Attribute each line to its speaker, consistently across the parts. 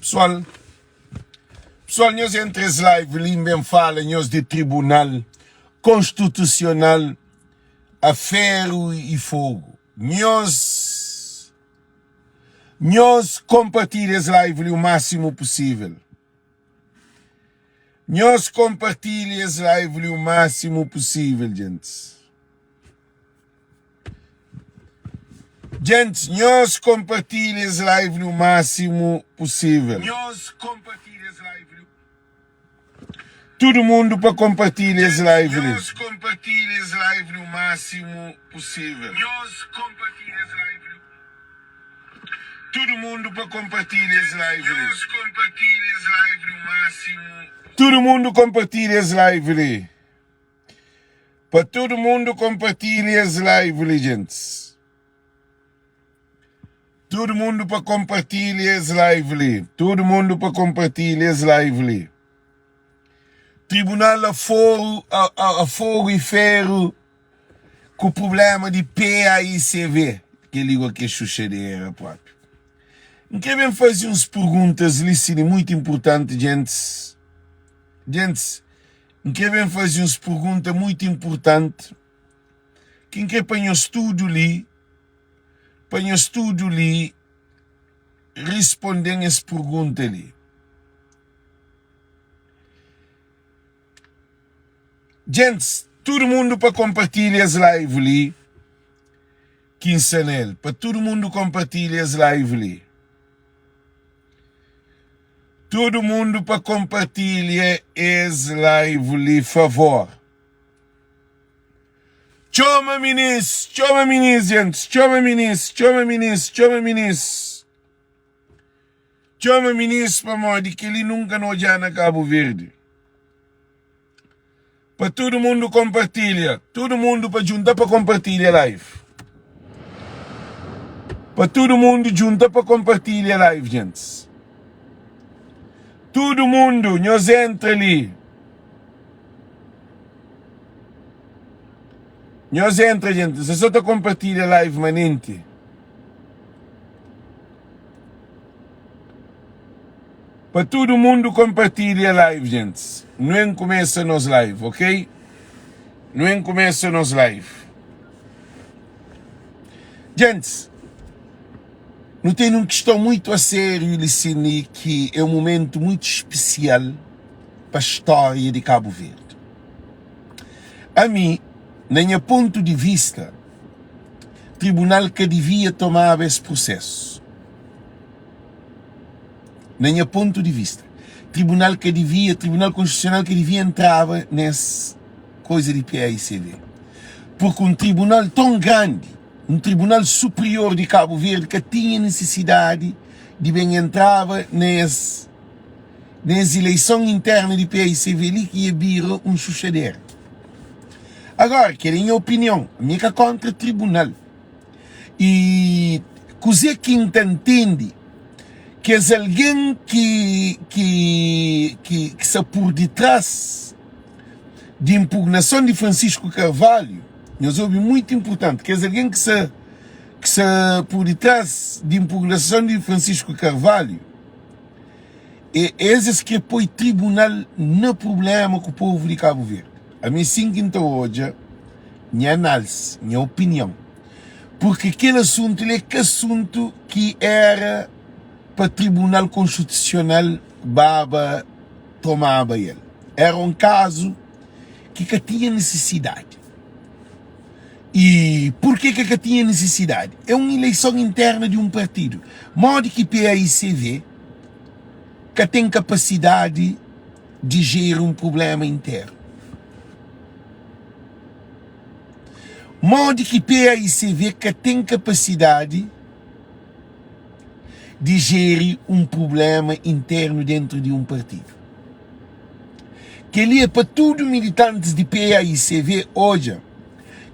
Speaker 1: Pessoal, nós entre as lives, bem fala, nós de Tribunal Constitucional a ferro e fogo. Nós compartilhamos as lives o máximo possível. Nós compartilhamos as lives o máximo possível, gente. Gente, nós compartilhamos as lives o máximo possível. Nós compartilhamos as lives. Todo mundo para compartilhar as lives. Nós compartilhamos as lives o máximo possível. Nós compartilhamos as lives. Todo mundo para compartilhar as lives. Nós compartilhamos as lives o máximo. Todo mundo compartilha as lives. Para todo mundo compartilhar as lives, gente. Todo mundo para compartilhar as lives. Todo mundo para compartilhar as lives. Tribunal a fogo e ferro com o problema de PAICV. Que liga que suceder, próprio. Não querem fazer umas perguntas muito importantes, gente. Gente, não querem fazer umas perguntas muito importantes. Quem quer para nós tudo ali, respondem as perguntas ali. Gente, todo mundo para compartilhar as lives ali, quinzenal, para todo mundo compartilhar as lives ali. Todo mundo para compartilhar as lives ali, favor. Chama ministro, gente, chama ministro para modo que ele nunca não já na Cabo Verde. Para todo mundo compartilha, todo mundo para juntar para compartilhar live. Para todo mundo juntar para compartilhar live, gente. Todo mundo, nós entra ali. Nós entra, gente. Você só está compartilhando a live, manente. Para todo mundo compartilha a live, gente. Não começa nos live, ok? Não começa nos live. Gente, não tem uma questão muito a sério, Licini, que é um momento muito especial para a história de Cabo Verde. A mim, na minha ponto de vista, o tribunal que devia tomar esse processo. Na minha ponto de vista, tribunal constitucional que devia entrar nessa coisa de PAICV. Porque um tribunal tão grande, um tribunal superior de Cabo Verde, que tinha necessidade de bem entrar nessa eleição interna de PAICV ali, que ia vir um suceder. Agora, que é a minha opinião, a minha que é contra o tribunal. E coisa que entende que é alguém que está por detrás de impugnação de Francisco Carvalho, nós ouvimos muito importante, que é alguém que está por detrás de impugnação de Francisco Carvalho, e esses que põe tribunal no problema com o povo de Cabo Verde. A minha seguinte hoje, minha análise, minha opinião, porque aquele assunto é que assunto que era para o Tribunal Constitucional baba tomava ele. Era um caso que tinha necessidade. E por que tinha necessidade? É uma eleição interna de um partido. Modo que PAICV que tem capacidade de gerir um problema interno. Modo que PAICV que tem capacidade de gerir um problema interno dentro de um partido. Que ele é para todos os militantes de PAICV hoje,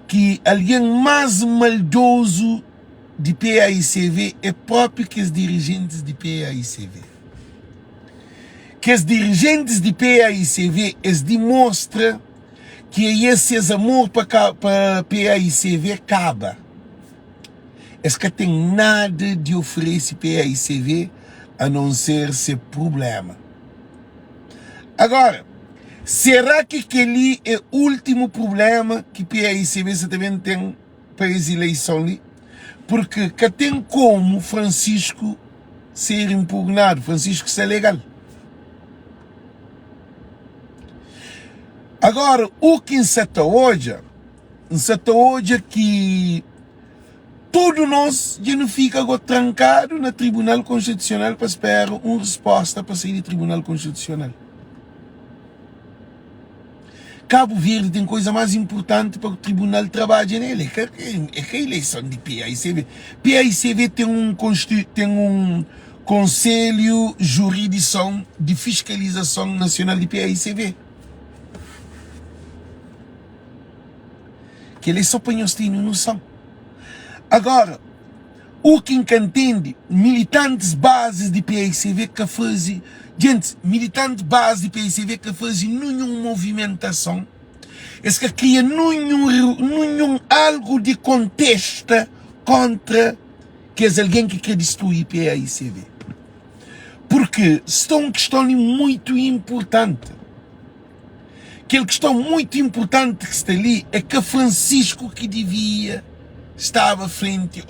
Speaker 1: que alguém mais maldoso de PAICV é próprio que os dirigentes de PAICV. Que os dirigentes de PAICV demonstram que esse amor para PAICV acaba. Es que tem nada de oferecer PAICV a não ser problema. Agora, será que aquele é o último problema que PAICV também tem para as eleições ali? Porque que tem como Francisco ser impugnado, Francisco ser legal. Agora, o que se está hoje é que tudo nós já não fica trancado no Tribunal Constitucional para esperar uma resposta para sair do Tribunal Constitucional. Cabo Verde tem coisa mais importante para o Tribunal trabalhe nele, é que a eleição de PAICV. PAICV tem um Conselho Jurídico de Fiscalização Nacional de PAICV. Que eles só põem os têm noção. Agora, o que entende, militantes bases de PAICV que fazem, gente, militantes bases de PAICV que fazem nenhuma movimentação, é que cria nenhum algo de contesta contra que é alguém que quer destruir PAICV. Porque está uma questão muito importante. Aquela questão muito importante que está ali é que Francisco que devia estava à frente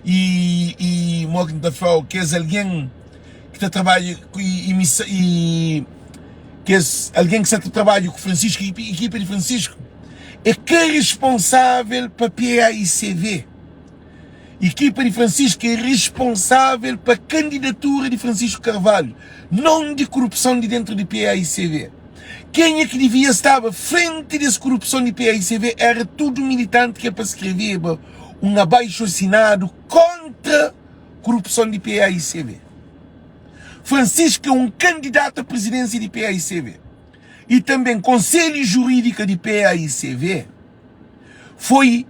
Speaker 1: e Morgan da Frau, que é alguém que está trabalha que é alguém que está trabalha com Francisco e equipa de Francisco, é que é responsável para PAICV. Equipa de Francisco é responsável para a candidatura de Francisco Carvalho, não de corrupção de dentro de PAICV. Quem é que devia estar à frente dessa corrupção de PAICV era tudo militante que é para escrever um abaixo-assinado contra a corrupção de PAICV. Francisco é um candidato à presidência de PAICV. E também Conselho Jurídico de PAICV foi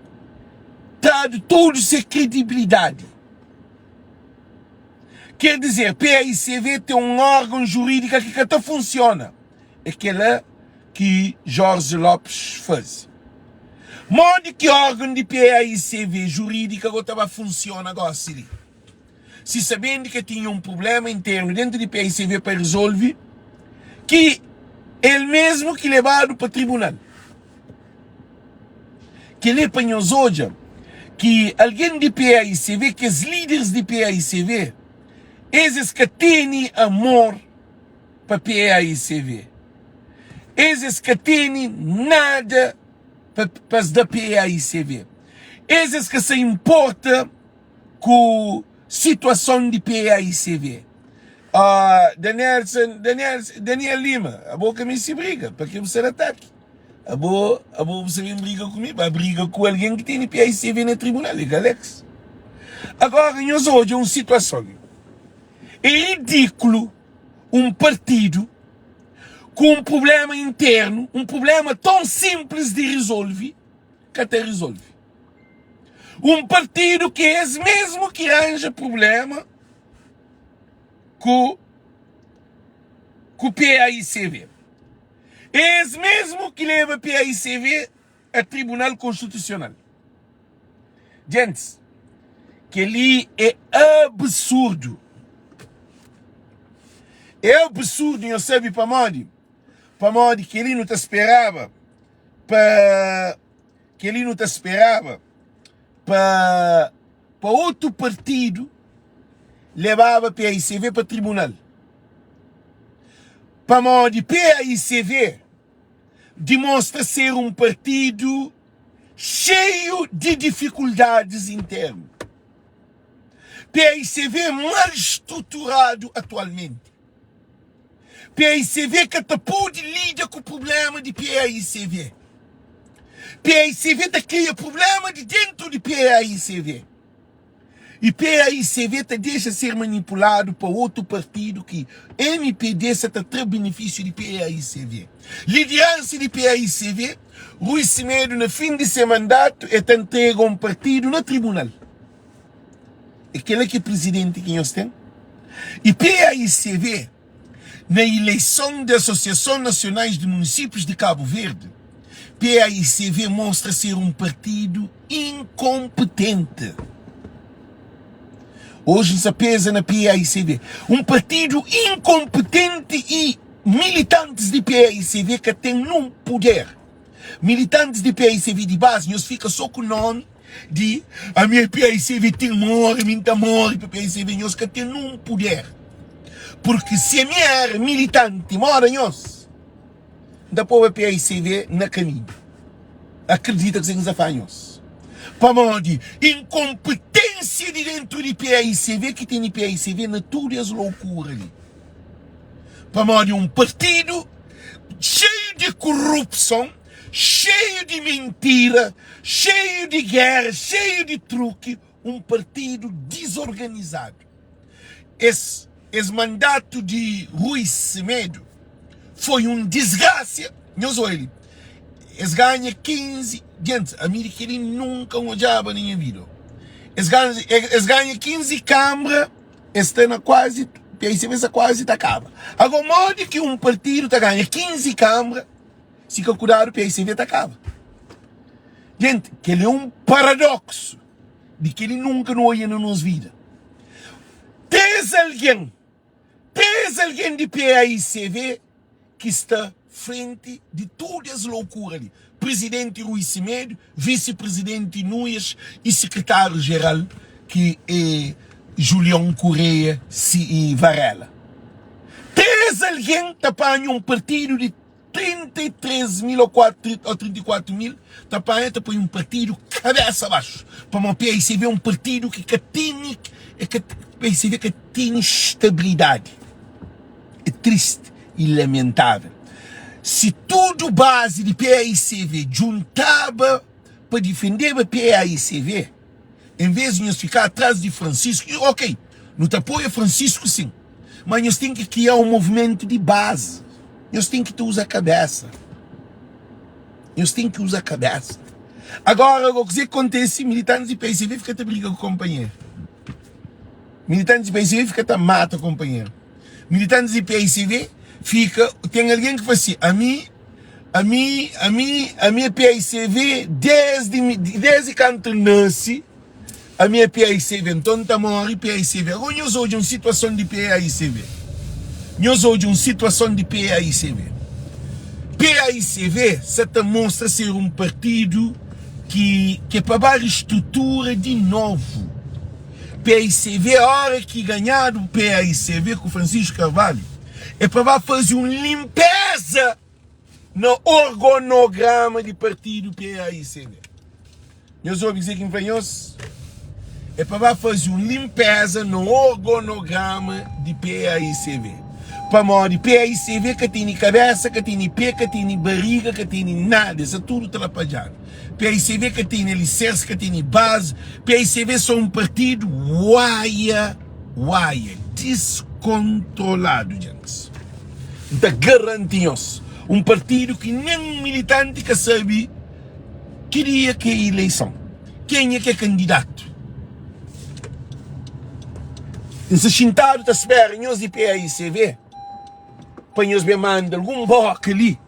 Speaker 1: dado toda essa credibilidade. Quer dizer, PAICV tem um órgão jurídico que até funciona. Aquela que Jorge Lopes faz. Modo que órgão de PAICV jurídica agora funciona agora, se sabendo que tinha um problema interno dentro de PAICV para resolver, que ele mesmo que levado para o tribunal. Que ele apanhou hoje, que alguém de PAICV, que os líderes de PAICV, esses que têm amor para PAICV. Esses que têm nada para da PAICV. Esses que se importam com a situação de PAICV. Daniel Lima, a boca me se briga, para que você ataque. A boa você vem briga comigo, a briga com alguém que tem PAICV no tribunal, é Alex. Agora, nós hoje uma situação. É ridículo um partido com um problema interno, um problema tão simples de resolver, que até resolve. Um partido que é esse mesmo que arranja problema com o PAICV. É esse mesmo que leva PAICV a Tribunal Constitucional. Gente, que ali é absurdo. É absurdo, eu sei para Modi. Para Modi que ele não te esperava. Que ele não te esperava. Para outro partido levava PAICV para o tribunal. Para Modi, PAICV demonstra ser um partido cheio de dificuldades internas. PAICV é mal estruturado atualmente. PAICV que até pode lidar com o problema de PAICV. PAICV te cria problema de dentro de PAICV. E PAICV te deixa ser manipulado por outro partido que MPD está ter benefício de PAICV. Liderança de PAICV, Rui Semedo, no fim de seu mandato, te entrega um partido no tribunal. Aquele que é presidente que nós temos. E PAICV, na eleição da Associação Nacionais de Municípios de Cabo Verde, PAICV mostra ser um partido incompetente. Hoje se pesa na PAICV. Um partido incompetente e militantes de PAICV que tem um poder. Militantes de PAICV de base, nós fica só com o nome de a minha PAICV tem morre, minha morre, PAICV, nós que tem um poder. Porque se a minha militante mora nós, da povo PAICV na caminho. Acredita que se afanhos. Para onde incompetência de dentro de PAICV, que tem PAICV na todas as loucuras ali. Para onde um partido cheio de corrupção, cheio de mentira, cheio de guerra, cheio de truque, um partido desorganizado. Esse mandato de Rui Semedo foi um desgraça. Nós olhamos, eles ganham 15, gente, a mim que ele nunca olhava na minha vida. Eles ganham 15 câmaras, estão na quase, PAICV quase acaba. Agora, modo que um partido ganha 15 câmaras, se calcular o PAICV acaba. Gente, que ele é um paradoxo de que ele nunca não olha na nossa vida. Tens alguém de PAICV que está frente de todas as loucuras ali. Presidente Rui Semedo, vice-presidente Nunes e secretário-geral que é Julião Correia e Varela. Tens alguém que apanha um partido de 33 mil ou 34 mil, põe um partido cabeça abaixo. Para o PAICV é um partido que tem estabilidade. É triste e lamentável. Se tudo base de PAICV juntava para defender a PAICV, em vez de nós ficar atrás de Francisco, ok, não te apoia Francisco sim, mas nós temos que criar um movimento de base. Nós temos que usar a cabeça. Agora, o que acontece, militantes de PAICV ficam a brigar com o companheiro. Militantes de PAICV ficam a matar o companheiro. Militantes de PAICV tem alguém que fala assim, a minha PAICV, desde quando nasci, a minha PAICV, então está morrendo PAICV. Agora nós hoje uma situação de PAICV. PAICV se mostra ser um partido que é para dar estrutura de novo. PAICV, a hora que ganhar o PAICV com o Francisco Carvalho, é para fazer uma limpeza no organograma de partido PAICV. Nós vamos dizer que é para fazer uma limpeza no organograma de PAICV. Para morrer PAICV que tem cabeça, que tem pé, que tem barriga, que tem nada, isso é tudo atrapalhado. PAICV que tem alicerce, que tem base. PAICV são um partido descontrolado, gente. Então garantimos um partido que nem militante que sabe queria que é eleição. Quem é que é candidato? Se sentado está espera nós de PAICV, para nós me mandar algum boca ali,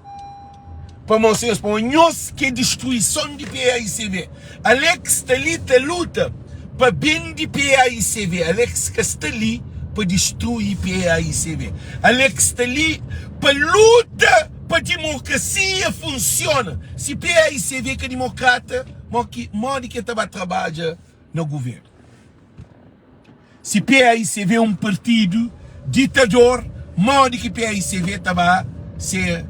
Speaker 1: para mostrar para nós que é destruição de PAICV. Alex está ali, luta para bem de PAICV. Alex que está ali para destruir PAICV. Alex está ali para luta para a democracia funciona. Se PAICV que é democrata, morde que estava trabalhando no governo. Se PAICV é um partido ditador, morde que PAICV estava a ser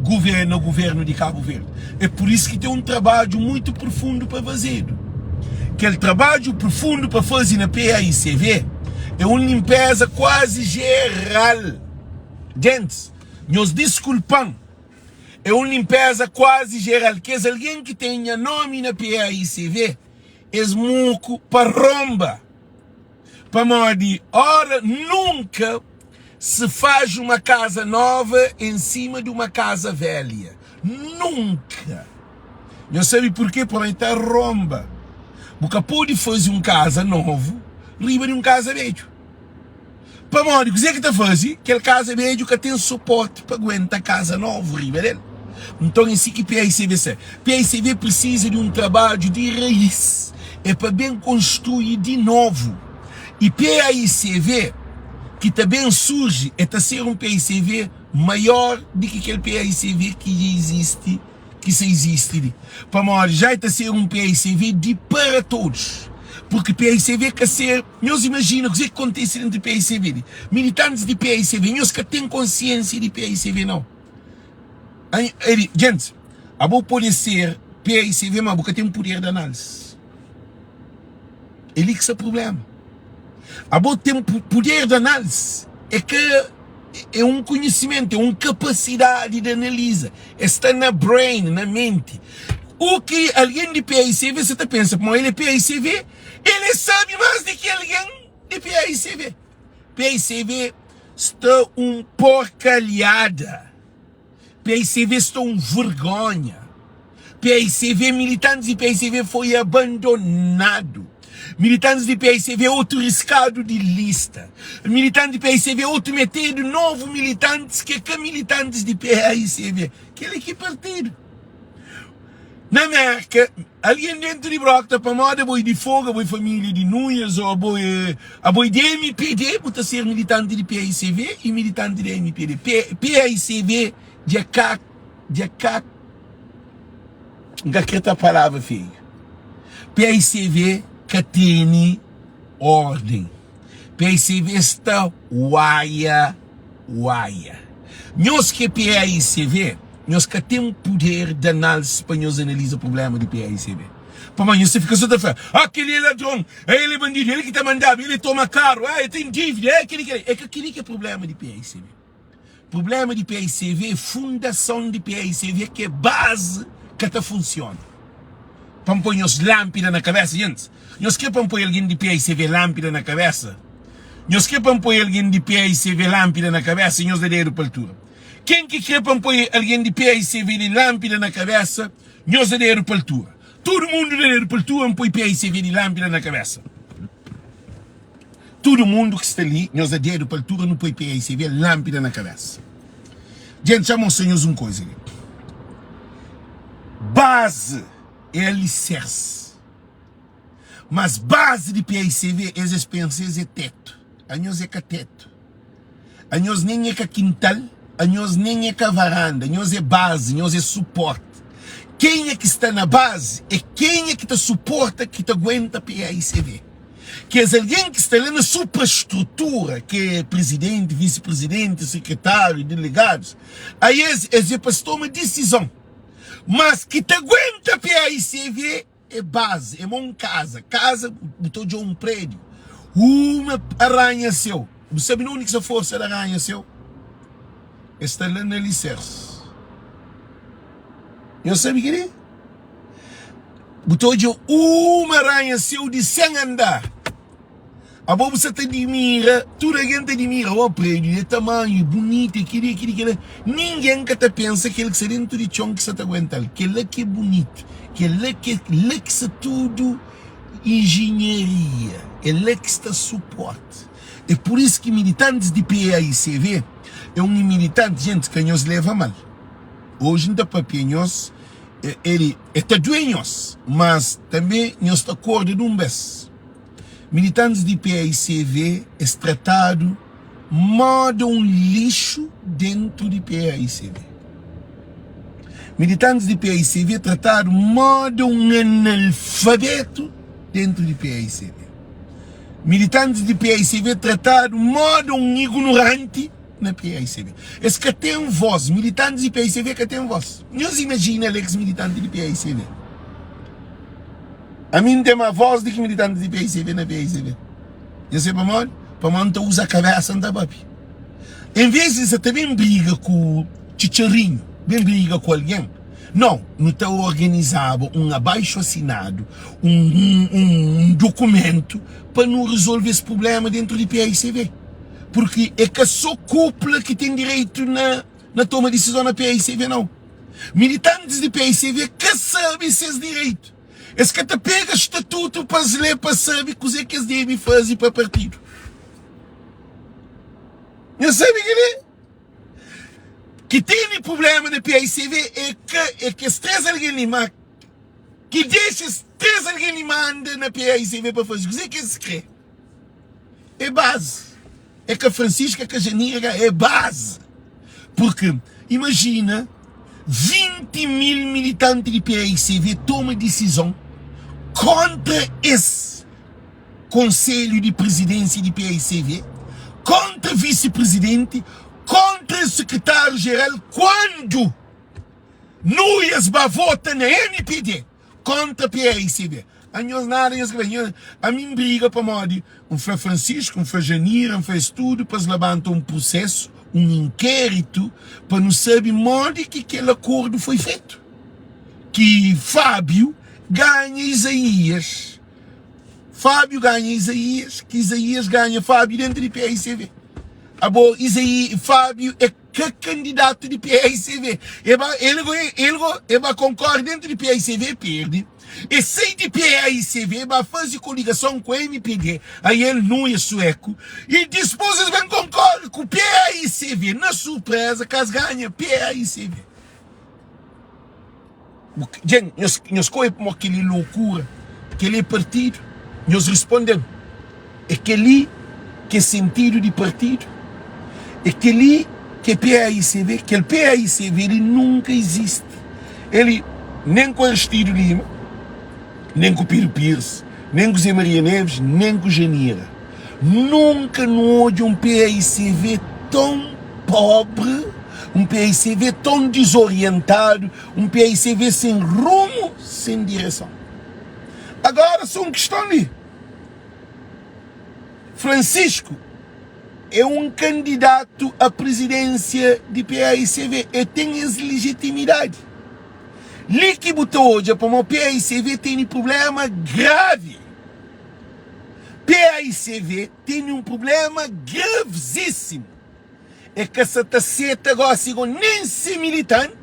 Speaker 1: governo de Cabo Verde. É por isso que tem um trabalho muito profundo para fazer. Aquele trabalho profundo para fazer na PAICV é uma limpeza quase geral. Gente, nos desculpam. É uma limpeza quase geral. Que é alguém que tenha nome na PAICV, é muco para romba. Para morrer, ora, nunca se faz uma casa nova em cima de uma casa velha. Nunca. Não sabe por quê? Por estar romba. Porque pode fazer uma casa novo, riba de uma casa velha. Para morrer, o que é que está fazendo? Aquela casa velha que tem suporte para aguentar a casa nova, riba dele. Então, em si que PAICV serve. PAICV precisa de um trabalho de raiz. É para bem construir de novo. E PAICV, que também surge, é a ser um PAICV maior do que aquele PAICV que já existe, que se existe. Para nós, já está a ser um PAICV de para todos. Porque PAICV quer ser, nós imaginamos o que acontece dentro do PAICV. Militantes de PAICV, nós que têm consciência de PAICV, não. Gente, a boa pode ser PAICV, mas a boa tem um poder de análise. Ele que é o problema. A boa tem um poder de análise. É que é um conhecimento, é uma capacidade de análise. Está na brain, na mente. O que alguém de PAICV, você está pensando, como ele é PAICV, ele sabe mais do que alguém de PAICV. PAICV está um porcalhada. PAICV está um vergonha. PAICV, militantes de PAICV foi abandonado. Militantes de PAICV outro riscado de lista. Militantes de PAICV outro metido novo militantes que militantes de PAICV. Aquele que partido. Na América, alguém dentro de Broca, para moda, boi de fogo, boi família de Núñez, ou boi de MPD, pode ser militante de PAICV e militante de MPD. PAICV, de cá, que a palavra, filho. PAICV, que tem ordem. PAICV está waia. Nós que PAICV, nós que temos poder de análise para nós analisar o problema do PAICV. Para mim, você fica só a falar, aquele é ladrão, ele é bandido, ele que está mandado, ele toma caro, ele tem dívida, é aquele que é problema de PAICV. Problema de PAICV é fundação de PAICV, que é base que está funciona. Para pôr nós lâmpada na cabeça, gente. Nós que para pôr alguém de PAICV lâmpada na cabeça. Nós que para pôr alguém de PAICV lâmpada na cabeça, nós da aeroportura. Quem que quer para pôr alguém de PAICV de lâmpada na cabeça, nós da aeroportura. Todo mundo da aeroportura põe PAICV de lâmpada na cabeça. Todo mundo que está ali, nós da aeroportura não põe PAICV lâmpada na cabeça. Gente, já mostramos uma coisa ali. Base é alicerce. Mas base de PAICV, eles pensam, é teto. A nós é que teto. A nós nem é que quintal. A nós nem é que varanda. A nós é base, a nós é suporte. Quem é que está na base é quem é que te suporta, que te aguenta PAICV. Que é alguém que está lá na superestrutura, que é presidente, vice-presidente, secretário, delegados. Aí eles tomam uma decisão. Mas que te aguenta PAICV é base, é uma casa. Casa, botou de um prédio. Uma aranha seu. Você sabe a única força da aranha seu? Está lá na alicerce. Eu sabe o que é? Botou de uma aranha seu de 100 andar. A bolsa te admira, toda a gente admira o prédio, é tamanho, bonito, aquilo. Ninguém que te pensa que ele que está dentro de chão que você te aguenta. Que ele que é bonito, que ele que está tudo engenharia, ele que está suporte. É por isso que militantes de PAICV é um militante, gente, que nos leva mal. Hoje não dá para nós, ele está doente, mas também nós está acordo de um bes. Militantes de PAICV é tratado modo um lixo dentro de PAICV. Militantes de PAICV é tratado modo um analfabeto dentro de PAICV. Militantes de PAICV é tratado modo um ignorante na PAICV. Esse que tem voz, militantes de PAICV que tem voz. Nós imaginamos ex-militantes de PAICV. A mim tem uma voz de que militantes de PAICV na PAICV. Eu sei para mim tu usa a cabeça anda papi. Em vez de você também briga com o chicharrinho, bem briga com alguém. Não está organizado um abaixo assinado, um documento para não resolver esse problema dentro de PAICV. Porque é que só cúpula que tem direito na toma de decisão na PAICV, não. Militantes de PAICV que sabem seus direitos. Esse que te pega estatuto para ler, para saber o que é que eles devem fazer para partido. Não sabe o que é? Que tem problema na PAICV é que os três alguém que deixa os três alguém manda na PAICV para fazer. O que é que eles querem? é base. É que a Francisca, é que a Janira é base. Porque, imagina, 20 mil militantes de PAICV tomam decisão contra esse Conselho de Presidência de PAICV, contra o vice-presidente, contra o secretário-geral, quando nós votamos na NPD contra a PAICV. A mim briga para modo, foi Francisco, foi Janira, fez tudo para se levantar um processo, um inquérito, para não saber modo que aquele acordo foi feito. Que Fábio ganha Isaías. Fábio ganha Isaías, que Isaías ganha Fábio dentro de PAICV. Fábio é que candidato de PAICV. Ele concorre dentro de PAICV, perde. E sai de PAICV, vai fazer coligação com a MPD, aí ele não é sueco, e depois eles vão concorrer com o PAICV, na surpresa, caso ganha PAICV. Gente, nós coipamos aquele loucura, aquele partido, nós respondemos, aquele que é sentido de partido, aquele que é PAICV, que o PAICV ele nunca existe. Ele, nem com o Aristides Lima, nem com o Piro Pires, nem com o Zé Maria Neves, nem com o Janira. Nunca não houve um PAICV tão pobre, um PAICV tão desorientado, um PAICV sem rumo, sem direção. Agora, só uma questão ali. Francisco é um candidato à presidência de PAICV e tem essa legitimidade. Li que botou hoje para o PAICV tem um problema grave. PAICV tem um problema gravíssimo. É que essa taceta agora nem ser militante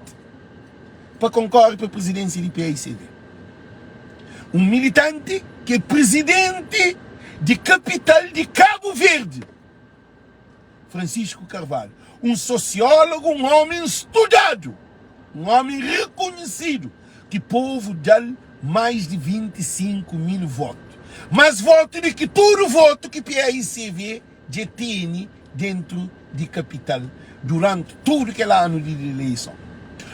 Speaker 1: para concorrer para a presidência de PAICV. Um militante que é presidente de capital de Cabo Verde. Francisco Carvalho. Um sociólogo, um homem estudado. Um homem reconhecido, que o povo dá mais de 25 mil votos. Mas voto de que todo voto que PAICV detém dentro de capital durante todo aquele ano de eleição.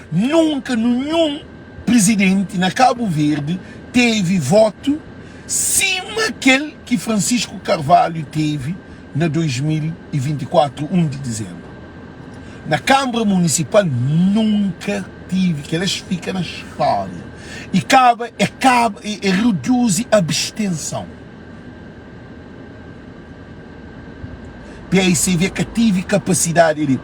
Speaker 1: Nunca nenhum presidente na Cabo Verde teve voto cima aquele que Francisco Carvalho teve na 2024, 1 de dezembro. Na Câmara Municipal nunca tive, que elas ficam na história. E reduz a abstenção. PAICV que tive capacidade de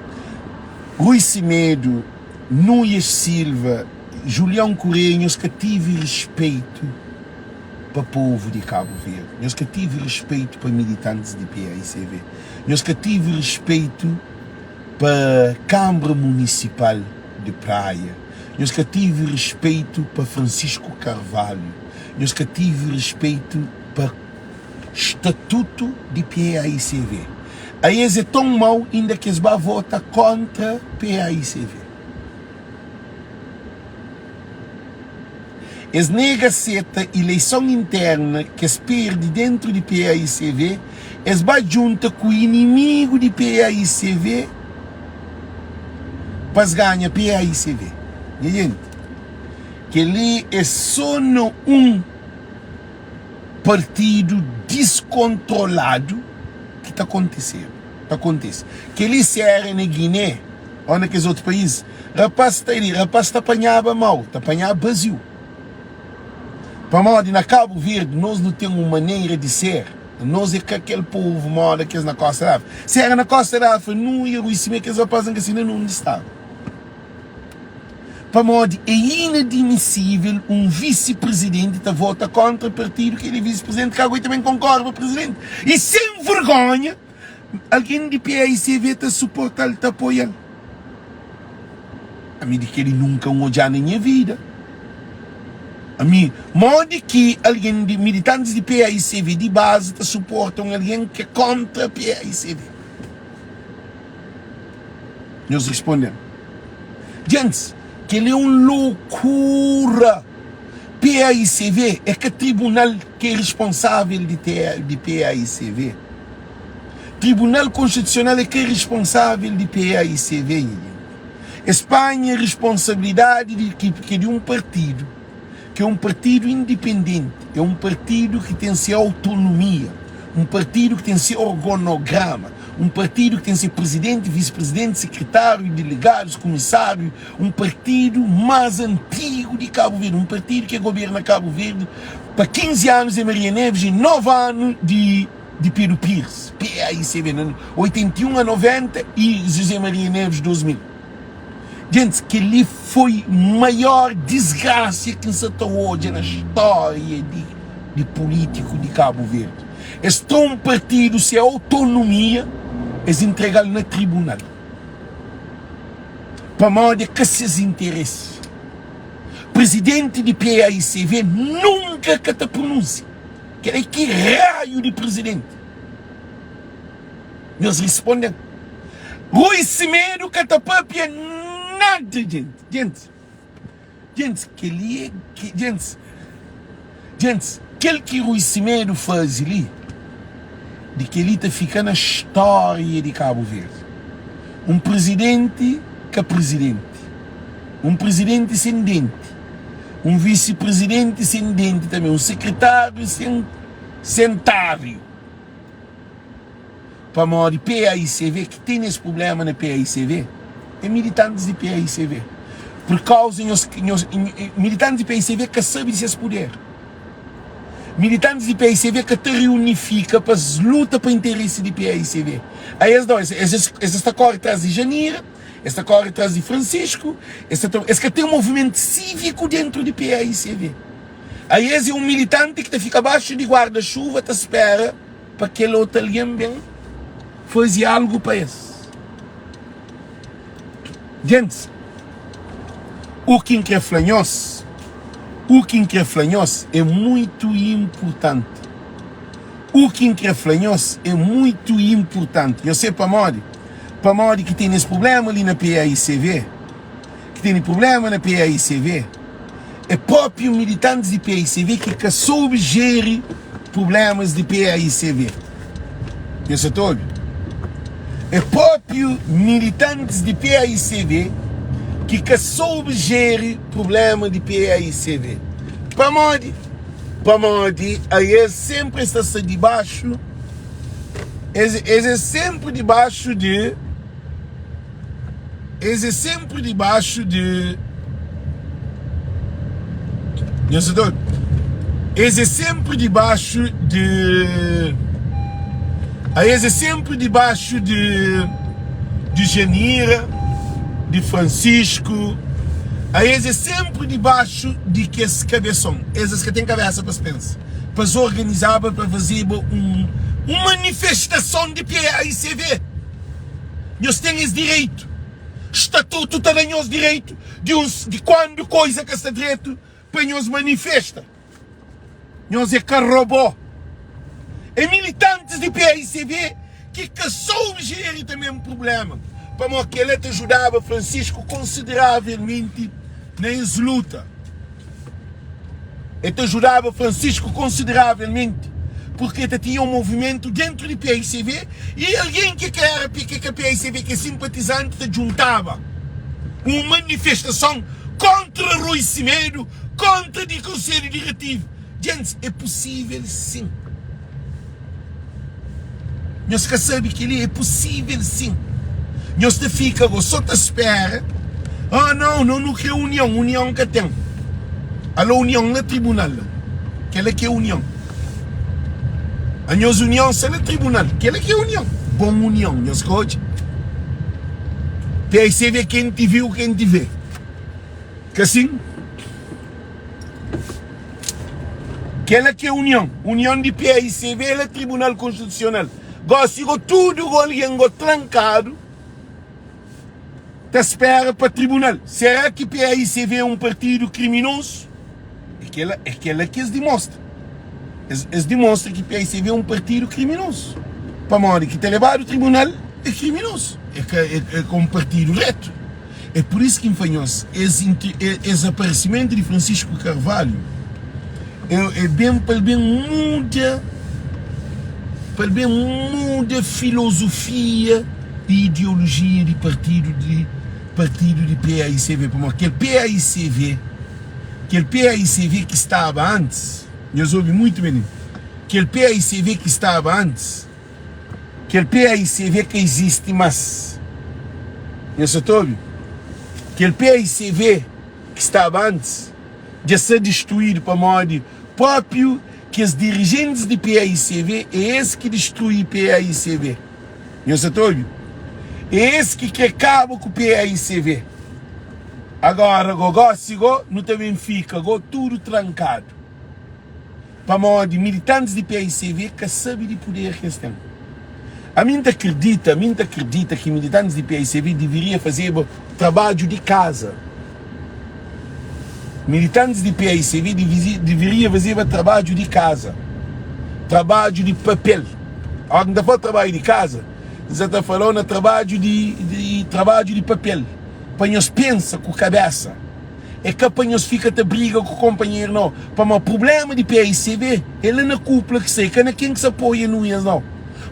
Speaker 1: Rui Semedo, Núñez Silva, Julião Correia, nós que tive respeito para o povo de Cabo Verde. Nós que tive respeito para militantes de PAICV. Nós que tive respeito para a Câmara Municipal de Praia. Nós que tive respeito para Francisco Carvalho. Nós que tive respeito para o Estatuto de PAICV. Aí é tão mau ainda que eles vão votar contra PAICV. Eles negam certa eleição interna que eles perdem dentro de PAICV, eles vão junto com o inimigo de PAICV para ganhar PAICV. Gente, que ali é só um partido descontrolado que está acontecendo. Que ele se era na Guiné, ou naqueles outros países, rapaz está ali, rapaz está apanhado mal, está apanhado vazio. Para modo, na Cabo Verde, nós não temos uma maneira de ser. Nós é que aquele povo mora que é na Costa d'África. Se era na Costa d'África, não ia ruim que eles rapazes que assim não estavam. Para modo, é inadmissível um vice-presidente que vota contra o partido que ele é vice-presidente, que agora também concorre para o presidente. E sem vergonha, alguém de PAICV está suportando, está apoiando. A mim de que ele nunca odiar na minha vida. A mim, modo que alguém de militantes de PAICV de base está suportam alguém que é contra a PAICV. Nós respondemos. Gente, que ele é uma loucura. PAICV é que o tribunal que é responsável de PAICV Tribunal Constitucional é que é responsável de PAICV. Espanha é responsabilidade de um partido, que é um partido independente, é um partido que tem sua autonomia, um partido que tem seu organograma, um partido que tem seu presidente, vice-presidente, secretário, delegados, comissário, um partido mais antigo de Cabo Verde, um partido que governa Cabo Verde para 15 anos de Maria Neves e 9 anos de Pedro Pires, PAICV, 81 a 90 e José Maria Neves 2000. Gente, que ali foi a maior desgraça que se hoje na história de político de Cabo Verde. Este um partido, se a autonomia, é entregado no tribunal. Para modo que esses interesses. Presidente de PAICV nunca que te pronuncia. Que raio de presidente? Nós respondemos. Rui Semedo que te papia nada, gente. Gente, que ele é... Gente, aquele que Rui Semedo faz ali, de que ele fica na história de Cabo Verde. Um presidente que é presidente. Um presidente sem dente. Um vice-presidente sem dente também. Um secretário sem centário. Para modo de PAICV, que tem esse problema na PAICV, é militantes de PAICV. Por causa dos militantes de PAICV que sabem esse poder. Militantes de PAICV que te reunifica para luta para o interesse de PAICV. Aí esta corre atrás de Janeiro, esta corre atrás de Francisco, esta tem um movimento cívico dentro de PAICV. Aí esse é um militante que te fica abaixo de guarda-chuva, te espera para que ele outro alguém bem fazer algo para isso. Gente, o que é flanhoso, é muito importante. O que é flanhoso é muito importante. Eu sei para Mori que tem esse problema ali na PAICV, é próprio militantes de PAICV que soube gerir problemas de PAICV. Eu sei todo. É próprio militantes de PAICV que soube gerir problema de PAICV. Para Modi, aí é sempre está debaixo, é sempre debaixo de, de Janeiro, de Francisco, aí é sempre debaixo de que esse cabeção, esses que têm cabeça para se pensar, para se organizar, para fazer uma manifestação de PAICV. Nós temos esse direito. Estatuto tem os direitos de quando coisa que está direito para nós manifesta. Nós é carrobó. É militantes de PAICV que soube gerir também um problema. Para que ele te ajudava Francisco consideravelmente nessa luta. Ele te ajudava Francisco consideravelmente porque ele tinha um movimento dentro de PAICV e alguém que era que PAICV, que é simpatizante, te juntava. Uma manifestação contra Rui Semedo, contra o Conselho Diretivo. Gente, é possível sim. Nós sabemos que ele é possível sim. Nós te fica, só te espera. Não quer união que tem. A união no tribunal. Aquela que é união. A nossa união é no tribunal. Aquela que é união. Bom união, nós escute. PAICV quem te viu, quem te vê. Que assim? Aquela que é união. União de PAICV é o Tribunal Constitucional. Gosto tudo com alguém trancado. Te espera para o tribunal. Será que PAICV é um partido criminoso? É aquela que eles demonstram. Eles demonstram que PAICV é um partido criminoso. Para modo que te levar ao tribunal é criminoso. É como um partido reto. É por isso que emfanhou-se esse aparecimento de Francisco Carvalho. É bem muda para bem muda filosofia e ideologia de partido de PAICV, como aquele PAICV que estava antes, eu ouvi muito bem, aquele PAICV que estava antes, aquele PAICV que existe, mas eu só estou ouvindo, aquele PAICV que estava antes, já ser destruído para modo próprio, que os dirigentes de PAICV é esse que destrui PAICV. Eu só estou ouvindo. É esse que acaba com o PAICV. Agora, não também fica tudo trancado. Para modo militantes de PAICV que sabem de poder que estão. A mim acredita que militantes de PAICV deveriam fazer trabalho de casa. Militantes de PAICV deveriam fazer trabalho de casa. Trabalho de papel. Agora, não for trabalho de casa, você está falando trabalho de papel. Para nós pensar com a cabeça. É que para nós fica a briga com o companheiro, não. Para o problema de PAICV, ele não é cúpula que sei, que não é quem que se apoia no IAS, não.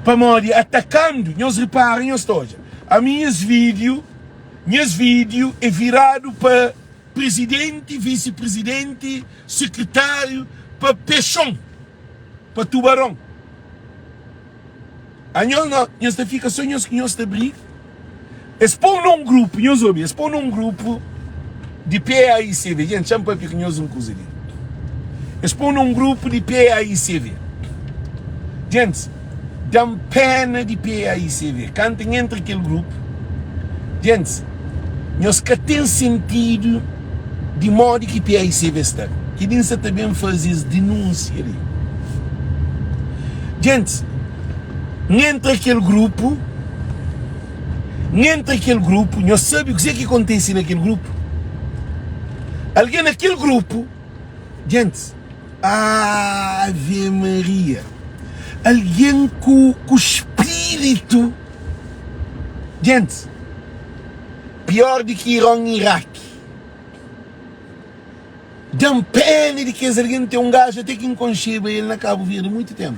Speaker 1: Para nós atacando, nós reparem, nós todos. A minhas vídeos é virado para presidente, vice-presidente, secretário, para peixão, para tubarão. A nós fica só nós que nós briga. Expõe um grupo, expõe um grupo de PAICV, gente, chama para que nós não coisa. Expõe um grupo de PAICV. Gente, dá pena de PAICV. Quando entra aquele grupo, gente, nós que tem sentido de modo que PAICV está. Que nem se também faz denúncia ali. Gente, entra aquele grupo, nós sabemos o que acontece naquele grupo. Alguém naquele grupo, gente, Ave Maria, alguém com espírito, gente, pior do que Irão e Iraque. Dá pena de que alguém tem um gajo até que inconceba ele na Cabo Verde há muito tempo.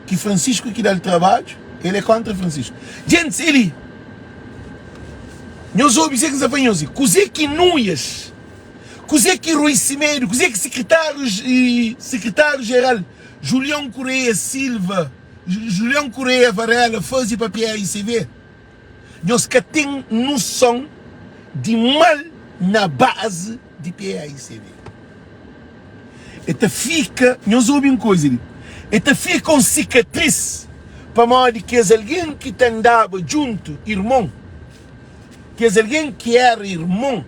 Speaker 1: Que Francisco que dá o trabalho, ele é contra Francisco. Gente, ele, nós ouvimos que se apanhou-se, cozer que Nuias, cozer que Rui Cimeiro, cozer que secretário-geral Julião Correia Silva, Julião Correia Varela, fazia para PAICV. Nós que tem noção de mal na base de PAICV. Então fica, nós ouvimos coisa ali, então fica uma cicatriz para modo que é alguém que andava junto, irmão, que é alguém que era irmão,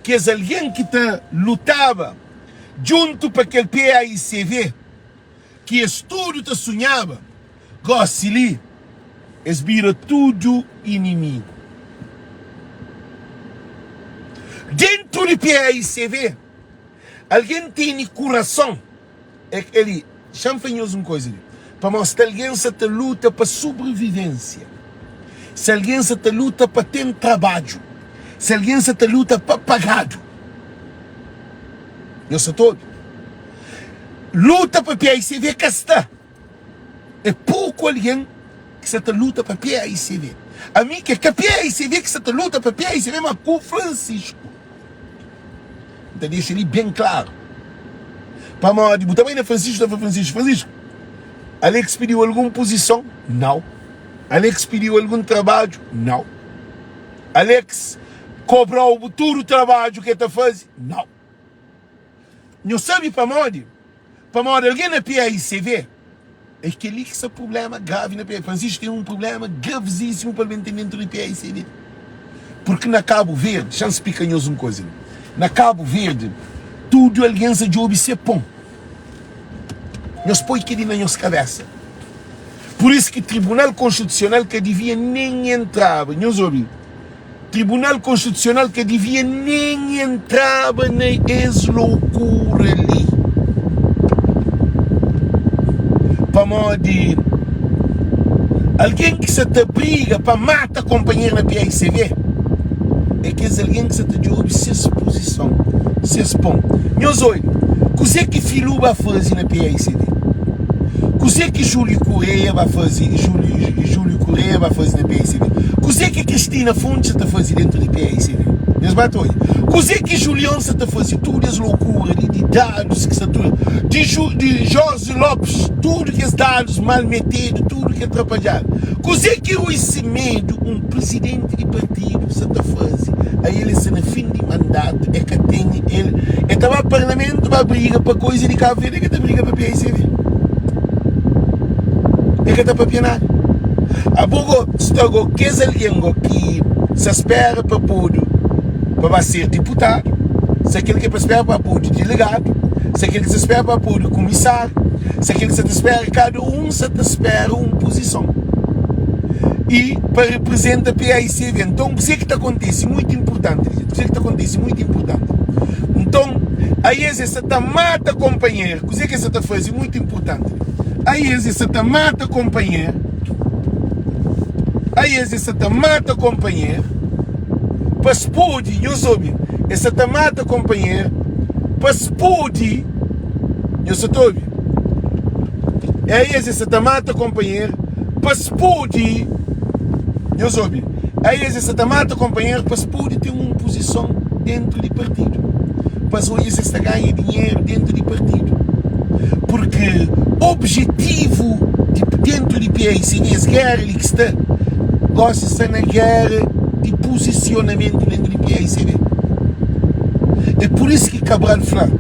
Speaker 1: que é alguém que lutava junto para aquele PAICV, que estudo te sonhava, gosta ali, vira tudo inimigo. Dentro do PAICV, alguém tem coração, ele chama-nos uma coisa ali, para mostrar alguém se te luta para sobrevivência, se alguém se te luta para ter trabalho, se alguém se te luta para pagado. Eu sou todo. Luta para PAICV que está. É pouco alguém que se te luta para PAICV. A mim que a PAICV que se te luta para PAICV, mas com Francisco. Então deixa ele bem claro. Para modo, também não é Francisco, Francisco. Alex pediu alguma posição? Não. Alex pediu algum trabalho? Não. Alex cobrou todo o trabalho que está fazendo? Não. Não sabe para modo alguém na PAICV? É que ali que esse problema grave na PAICV. Francisco tem um problema gravíssimo para dentro da PAICV. Porque na Cabo Verde, deixa eu explicar uma coisa. Na Cabo Verde, tudo alguém se joga se pão. Nós põe aquilo na nossa cabeça. Por isso que o Tribunal Constitucional que devia nem entrar, nós ouvimos. Tribunal Constitucional que devia nem entrar na ex-loucura ali. Para modo de alguém que se te briga para matar companheiro na PAICV, é que é alguém que se te joga se exposição, se expõe. Nós olhamos, o que filho vai fazer na PAICV? Coisa que Júlio Correia vai fazer, Júlio Correia vai fazer na PICV. Coisa que Cristina Fontes está fazendo dentro da PICV. Mas batalha. Coisa que Julião está fazendo, todas as loucuras de dados que está tudo, de Jorge Lopes, tudo que os dados mal metidos, tudo que é atrapalhado. Coisa que o Semedo, um presidente de partido, está fazendo. Aí ele está no fim de mandato, é que tem ele estava no parlamento para briga para coisa de Cabo Verde, é que está briga para PICV. É que está para pianar. A pouco está que é alguém que se espera para poder para ser deputado, se aquele que espera para poder delegado, se aquele que se espera para poder comissário, se aquele que se espera, cada um se espera uma posição. E para representar a PICV. Então, o que está acontecendo? Muito importante. O que está acontecendo? Muito importante. Então, aí essa mata companheiro. O que você está fazendo? Muito importante. Aí essa mata companheiro. Aí essa mata companheiro. Para se pode, eu soube. Essa mata companheiro. Para se pode. Eu soube. Aí essa mata companheiro. Para se pode. Eu soube. Aí essa mata companheiro. Para se pode ter uma posição dentro do partido. Para se ganhar dinheiro dentro do partido. Porque o objetivo dentro do PICV, as guerras que está, gosta de estar na guerra de posicionamento dentro do PICV. É por isso que Cabral fala,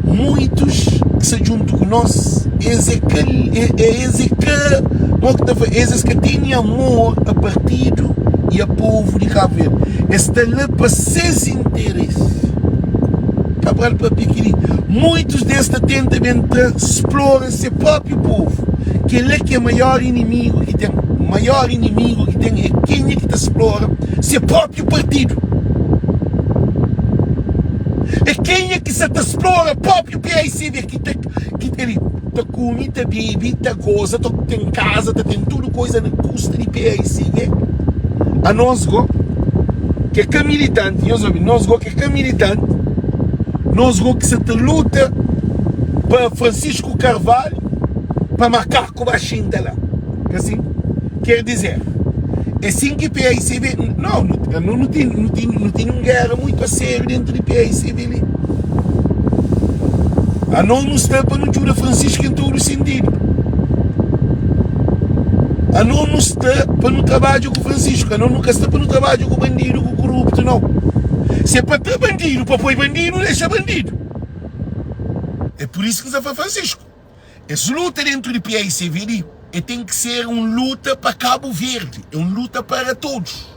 Speaker 1: muitos que se juntam com nós, esses que têm amor a partido e a povo de Cabo Verde, estão lá para seus interesses. Cabral para pequenino. Muitos destes tentam explorar seu próprio povo, que ele é que é o maior inimigo que tem. O maior inimigo que tem é quem é que explora seu próprio partido. É quem é que se explora o próprio PICV que ele come, está bebe, está goza, tem casa, tem tudo coisa na custa de PICV. A nós que é militante, nós que é militante, nós que se luta para Francisco Carvalho, para macaco baixinho lá. Assim, quer dizer, é assim que o PICV, não tem uma guerra muito a sério dentro do PICV ali. A não está para não ajudar Francisco em todo o sentido. A não está para não trabalhar com Francisco, a não nunca está para não trabalhar com bandido, com corrupto, não. Se é para ter bandido, para pôr bandido, deixa bandido. É por isso que está para Francisco. Essa luta dentro do PICV tem que ser uma luta para Cabo Verde, é uma luta para todos.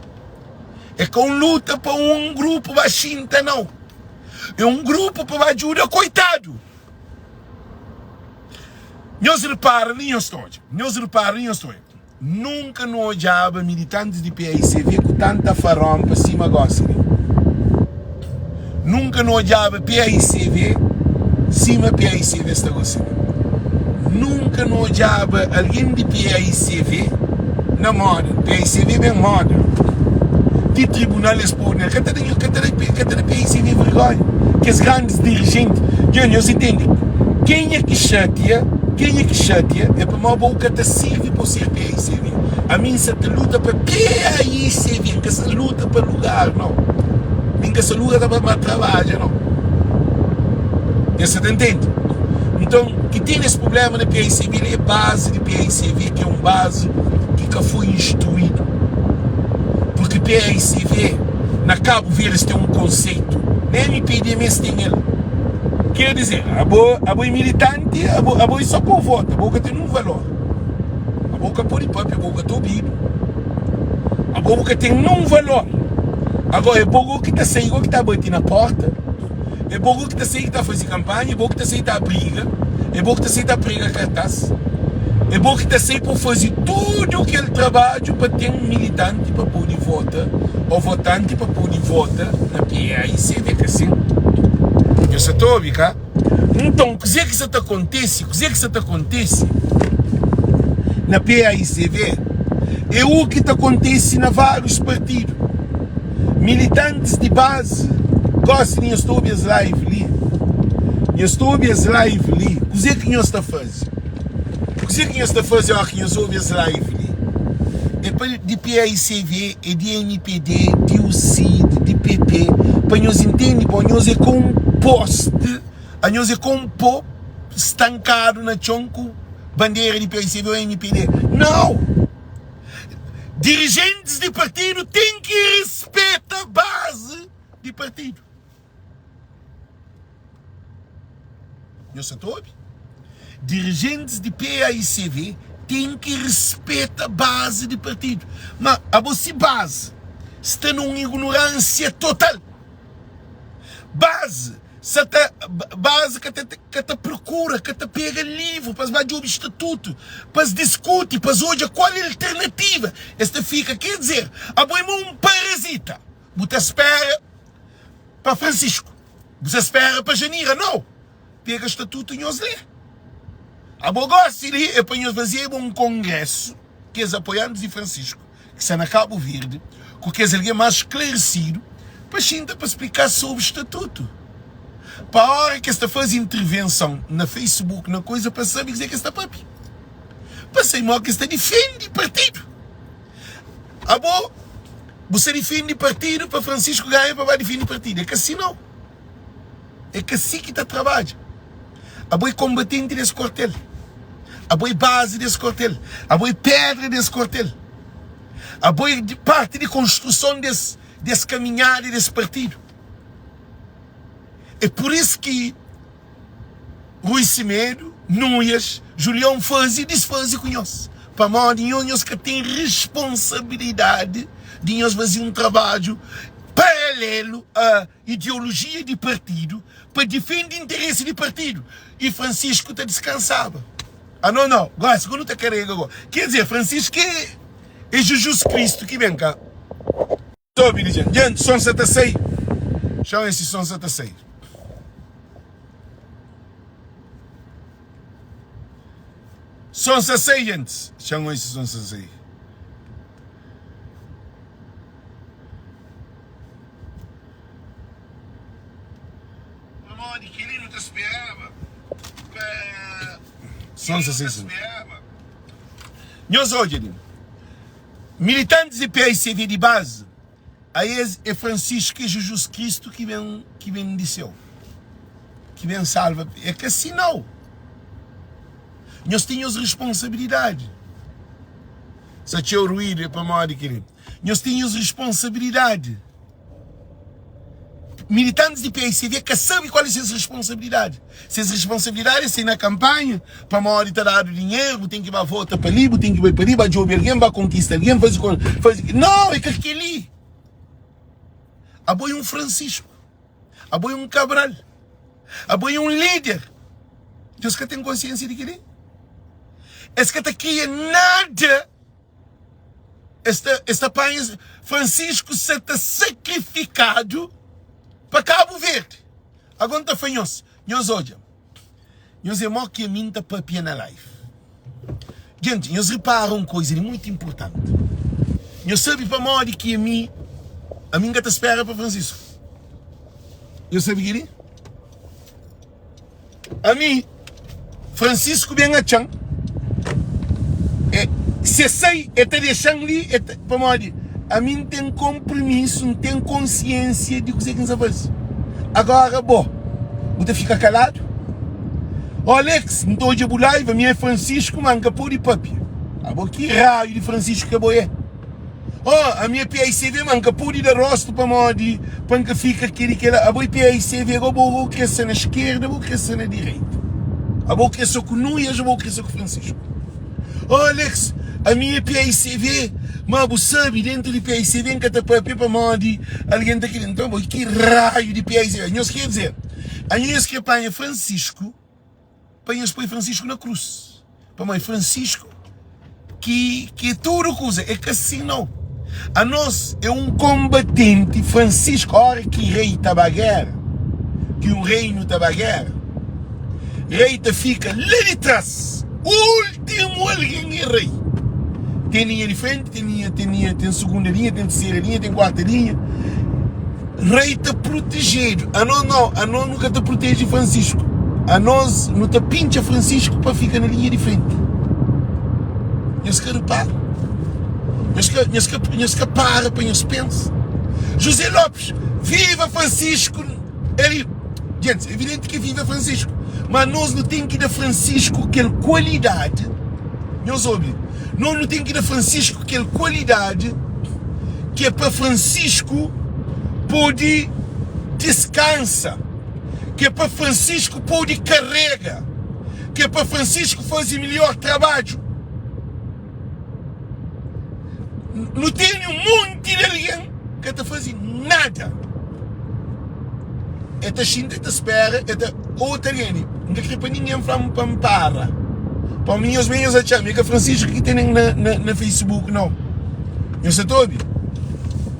Speaker 1: É que uma luta para um grupo baixinho, não. É um grupo para ajudar, coitado. Nós reparamos em história. Nunca não olhava militantes de PICV com tanta farão para cima gosta. Nunca não olhava PICV, cima PICV está gostando. Nunca não olhava alguém de PICV na moda. PICV bem moda. Que tribunal expõe? Cadê PICV vergonha? Que os grandes dirigentes, eu entendo. Quem é que chateia é para uma boca que serve para ser PICV. A mim se luta para PICV, que se luta para lugar, não. Ninguém se luta para trabalho, não. Você entende? Então, que tem esse problema na PICV é a base de PICV, que é uma base que foi instituído. Porque PICV, na Cabo Verde tem um conceito, nem MPDMS tem ele. Quer dizer, a boa militante, a boa só por voto, a boa tem um valor. A boa pode papo, a boa está ouvido. A boa tem um valor. Agora, é boa que está saindo, que está batendo na porta. É bom que está saindo, que está fazendo campanha, é bom que está saindo a briga, é bom que está saindo a pregar cartaz, é bom que está saindo para fazer tudo aquele trabalho para ter um militante para poder votar, ou votante para poder votar na PICV, que assim. Eu só estou a ouvir, cá? Então, o que é que isso acontece? Na PICV é o que acontece na vários partidos. Militantes de base gostam de estou as live ali. O que é que nós está fazendo? O que você está a fazer aqui, eu ouvi essa live. É para de PAICV, é de MPD, de UCID, de PP, para nós entender, para nós é composto, a nós é composto, estancado na chonco, bandeira de PAICV ou MPD. Não! Dirigentes de partido têm que respeitar a base de partido. Não se ouve? Dirigentes de PAICV têm que respeitar a base de partido. Mas a você base está numa ignorância total. Base que te procura, que te pega livro, para fazer o estatuto, para discutir, para hoje qual é a alternativa. Esta fica, quer dizer, a boa um parasita. Você espera para Francisco, você espera para Janira, não. Pega o estatuto e nós lê. A Bogossi é para nós fazer um congresso que os apoiantes de Francisco, que está na Cabo Verde, com que alguém mais esclarecido, para explicar sobre o estatuto. Para a hora que está fazendo intervenção na Facebook, na coisa, para saber dizer que está papi. Para saber mal que está defende partido. A boa, você defende partido para Francisco ganhar para defender partido. É que assim não. É que assim que está trabalho. A boa é combatente desse quartel. A boa base desse quartel, a boa pedra desse quartel, a boa parte de construção desse caminhar e desse partido. É por isso que Rui Semedo, Núñez, Julião faz e desfaz com nós. Para nós que tem responsabilidade de nós fazer um trabalho paralelo à ideologia de partido para defender o interesse de partido. E Francisco está descansado. Ah, não, agora, segundo está querendo agora. Quer dizer, Francisco é Jesus Cristo que vem cá. Sobe, gente, som 76. Chama esse som 76. Som 76, gente. Chama esse som 76. Mamãe, que ele não te esperava. Som 66. Nós hoje, militantes de PAICV de base, aí é Francisco e Jesus Cristo que vem de céu, que vem salva. É que assim não. Nós temos responsabilidade. Se tinha o ruído é para mal adquirir. Nós temos responsabilidade. Militantes de PAICV que sabem qual é a sua responsabilidade. Se as responsabilidades é na campanha, para uma hora de dar dinheiro, tem que ir para votar para ali, tem que ir para ali, para jogar alguém, para conquistar alguém, fazer. Não, é que aquele. Apoia um Francisco, apoia um Cabral, apoia um líder. Deus que tem consciência de que esse que aqui é nada. Esta país, Francisco se está sacrificado para Cabo Verde. Agora está fanhoso. Nós olha. Nós é mó que a mim está papia na live. Gente, nós reparam uma coisa muito importante. Nós sabemos para mó de que a mim que te espera para Francisco. Eu sabia que ele? A mim, Francisco vem a Chang. Se sei, é te deixando ali, para mó de. A mim tem compromisso, não tem consciência de o que você faz. Agora, bom, você fica calado? Ó, Alex, não estou de live, a minha é Francisco, manca por de papi. A boa, que raio de Francisco que boé. Ó, a minha PAICV manca por de rosto para modi, para que fica aquele que a boa PAICV, eu vou crescer na esquerda, vou crescer na direita. A boa crescer com Núñez, eu vou crescer com Francisco. Ó, Alex, a minha PAICV, mas você sabe, dentro de PAICV, que está para modi, alguém está aqui. Então, que raio de PAICV. Nós quer dizer, a nós que apanha Francisco, apanha põe Francisco na cruz. Para mãe Francisco, que tudo coisa, é que assim não. A nós é um combatente, Francisco, a hora que rei estava a guerra, que um reino estava a guerra, rei te fica lá de trás, último alguém é rei. Tem linha de frente, tem segunda linha, tem terceira linha, tem quarta linha. Rei te protegido. A nós nunca te protege Francisco. A nós não te pincha Francisco para ficar na linha de frente. Nós que repara. Nós que para para nós pensar. José Lopes, viva Francisco! Ele, gente, é evidente que viva Francisco. Mas nós não temos que dar Francisco aquela qualidade. Nós ouvimos. Nós não temos que dar Francisco aquela qualidade que é para Francisco poder descansa. Que é para Francisco poder carrega. Que é para Francisco fazer melhor trabalho. Não tem um monte de alguém que está fazendo nada. Esta gente está espera, esta outra gente. Não quer para ninguém falar para me parar. Para mim, os meus acham que Francisco que tem na Facebook, não. Eu sei todo.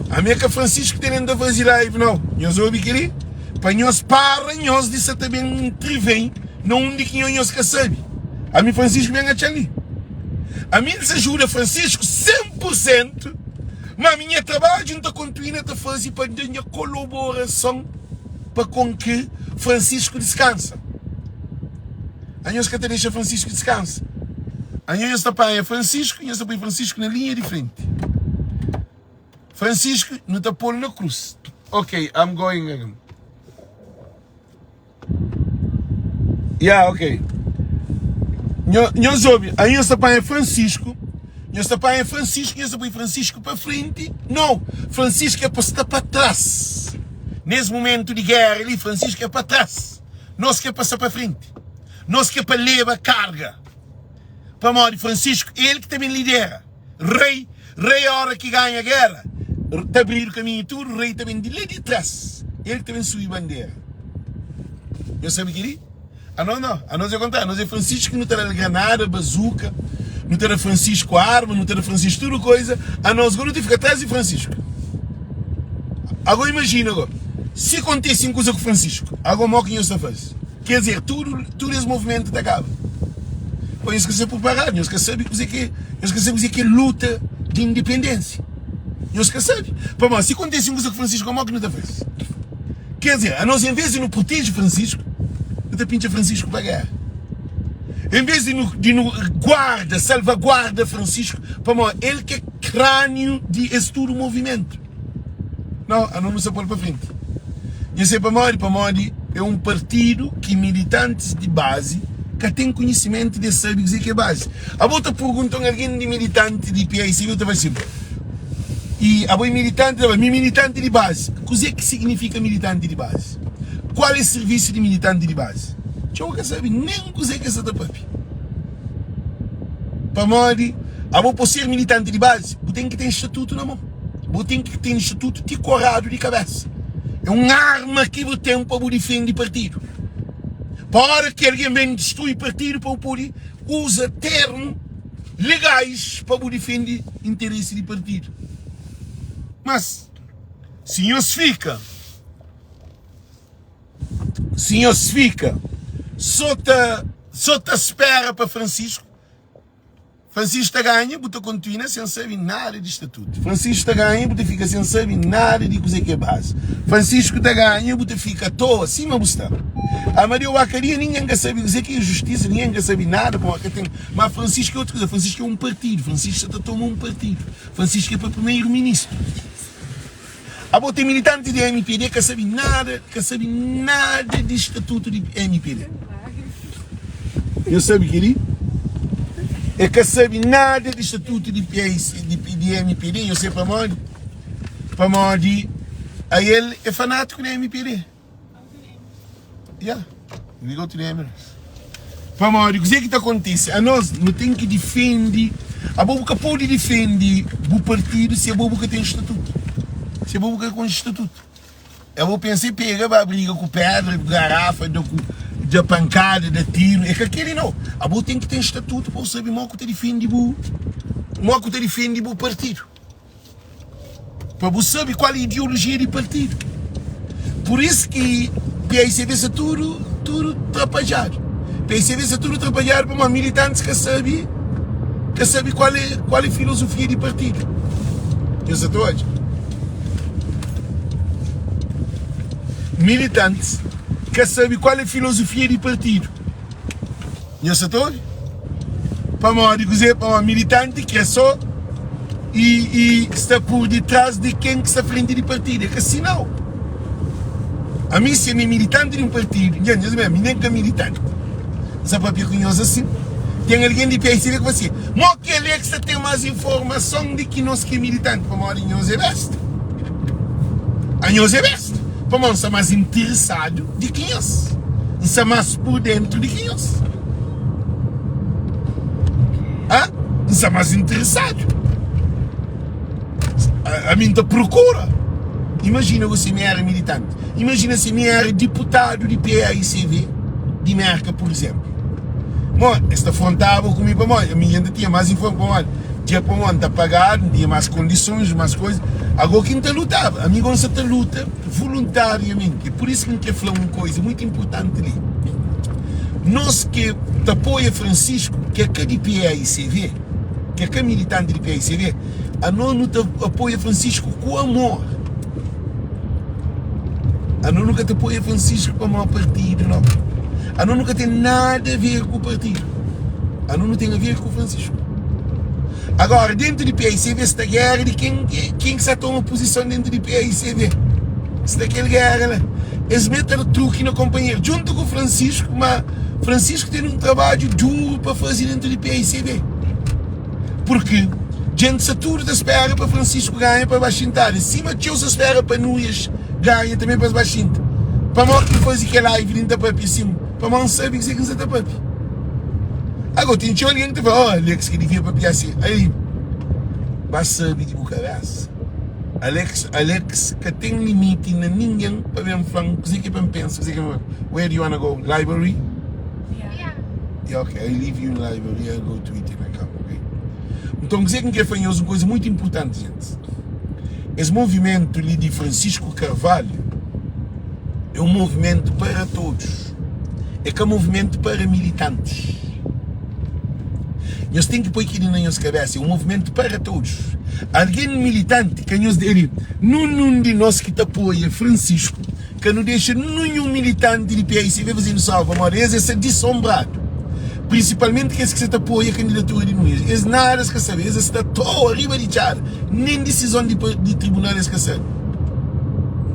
Speaker 1: A minha que Francisco tem na fazer live, não. Eu sou aquele. Para nós parar, nós disse também um trivem, não um de que nós que sabe. A mim Francisco vem a ali. A mim se ajuda Francisco 100%, mas a minha trabalho não está continuando a fazer para dar minha colaboração para com que Francisco descansa. A nós que até deixa Francisco descansa. A nós está para Francisco e nós está para Francisco na linha de frente. Francisco não está pôr na cruz. Ok, I'm going again. Yeah, ok. Nós ouvimos, aí nós está para Francisco, nós está para Francisco, nós está para Francisco para frente. Não, Francisco é para estar para trás. Nesse momento de guerra ali, Francisco é para trás. Nós quer passar para frente. Nós quer para levar carga. Para morrer Francisco, ele que também lidera. Rei a hora que ganha a guerra, está abrir o caminho e tudo, o rei também de lá de trás. Ele também subiu bandeira. Eu sabe que ele? A nós é contar, nós é Francisco que não terá granada, bazuca, não terá Francisco arma, não terá Francisco tudo coisa, a nós agora tem que ficar atrás de Francisco. Agora imagina agora, se acontece uma coisa com Francisco, agora mal que nós está faz. Quer dizer, tudo esse movimento está acaba. Por isso que você preparar, nós que sabe que é luta de independência. Nós que sabe. Mas se acontece uma coisa com Francisco, mal que não está faz. Quer dizer, a nós em vez de não proteger Francisco, até pincha Francisco para a guerra. Em vez de no salvaguarda Francisco, ele que é crânio de estudo movimento. Não se pode para frente. Eu sei para morrer é um partido que militantes de base que tem conhecimento de saber dizer que é base. A volta perguntam a alguém de militante de PIC, eu estava assim. E a militante de base. O que é que significa militante de base? Qual é o serviço de militante de base? Eu não sei nem o que é que é essa papi. Para morrer, para ser militante de base, você tem que ter estatuto na mão. Você tem que ter estatuto de corrado de cabeça. É uma arma que você tem para defender partido. Para que alguém venha destruir partido, para poder usar termos legais para defender interesse de partido. Mas, se nós fica só te espera para Francisco está ganha, você continua sem saber nada de estatuto. Francisco está ganha, você fica sem saber nada de coisa que é base. Francisco está ganha, você fica à toa, assim mas você está. A Maria Wacaria, ninguém quer saber dizer que é justiça, ninguém quer saber nada, mas Francisco é outra coisa, Francisco é um partido, Francisco está tomando um partido, Francisco é para primeiro-ministro. A tem militante de MPD que sabe nada de estatuto de MPD. Eu sabe que ele é que sabe nada de estatuto de MPD. Eu sei para morrer, aí ele é fanático da MPD. Yeah, we go to the Emirates. Para morrer, o que é que está acontecendo? A nós não tem que defender, a boca pode defender o partido se a boca tem estatuto. Se a boca com estatuto. Eu vou pensar, pega a briga com pedra, garrafa, de pancada, de tiro. É que aquele não. A boca tem que ter estatuto para saber como que defende o partido. Para você saber qual é a ideologia do partido. Por isso que PICV é tudo atrapalhado. PICV é tudo atrapalhado para uma militante que sabe qual é a filosofia do partido. Eu sei hoje. Militantes que sabem qual é a filosofia do partido. Eu sei hoje. para dizer para um militante que é só e está por detrás de quem que está à frente de partido. É que assim não. A mim, se é militante de um partido, nem que é militante, sabe para conhecer assim? Tem alguém de PICV que vai dizer, mas que ele é que tem mais informação de que nós que é militante, para nós é best. A nós é best. Para nós está mais interessado de quem é. Está mais por dentro de quem é. Está mais interessado. A mim está procura. Imagina você me era militante. Imagina se me era deputado de PAICV de Merca, por exemplo. Bom, esta afrontava comigo para a minha ainda tinha mais informação. Tinha para onde está pagado, tinha mais condições, mais coisas. Agora quem está lutava, amigo, você está luta voluntariamente. E por isso que eu quero falar uma coisa muito importante ali. Nós que apoia Francisco, que é que de PAICV, que é que é militante de PAICV, a nós não apoia Francisco com amor. A nós nunca te apoia Francisco para o partido, não. A nós nunca tem nada a ver com o partido. A nós não tem a ver com o Francisco. Agora, dentro de PAICV, esta guerra de quem se toma posição dentro de PAICV. Esta aquela guerra, né? Eles metem o truque no companheiro, junto com o Francisco, mas Francisco tem um trabalho duro para fazer dentro de PAICV. Porque gente se tudo espera para Francisco ganhar para Baixintar. Em cima de se espera para Núñez ganha também para Baixintar. Para nós que faz aquela live dentro da papi, sim. Para nós saber que você está papi. Agora tem alguém que fala, Alex, que devia papi assim. Aí, vai saber de Bucarás. Alex, que tem limite na ninguém para ver um flanco. Você que pensa, where do you want to go? Library? Yeah, okay, I leave you in library, I'll go to it and I come, okay? Então, dizer que foi uma coisa muito importante, gente. Esse movimento ali de Francisco Carvalho é um movimento para todos. É que é um movimento para militantes. Nós temos que pôr aqui na nossa cabeça, é um movimento para todos. Alguém militante que nos dele, nenhum de nós que te apoia Francisco, que não deixa nenhum militante de PAICV fazendo salva, mas esse é deslumbrado. Principalmente que esse que você apoia a candidatura de Núñez. Eles nada quer saber, eles estão todos arriba de char. Nem decisão de tribunal eles quer saber.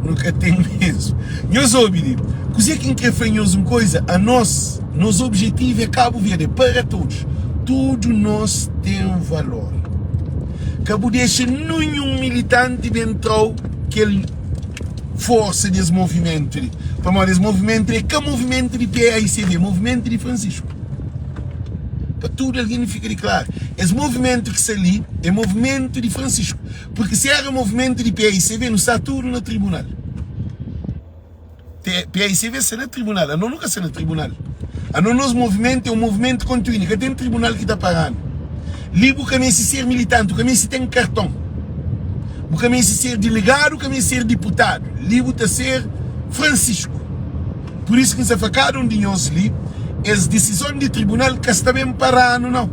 Speaker 1: Nunca tem mesmo. Nós ouvimos, coisa que quer fazer uma coisa, a nosso objetivo é Cabo Verde, para todos. Tudo nós tem valor. Cabo deixa nenhum militante entrou que ele força desse movimento. Para esse movimento é que movimento de PAICV, movimento de Francisco. Para tudo alguém fica de claro. Esse movimento que está ali é movimento de Francisco. Porque se era movimento de PAICV, não está tudo no tribunal. PAICV está no tribunal, a não nunca está no tribunal. A não nosso movimento é um movimento contínuo, que tem um tribunal que está parando. Ali o caminho se ser militante, o caminho se tem cartão. O caminho se ser delegado, o caminho se ser deputado. Ali está ser Francisco. Por isso que se facaram de nós ali, as decisões de tribunal que está bem parando, não.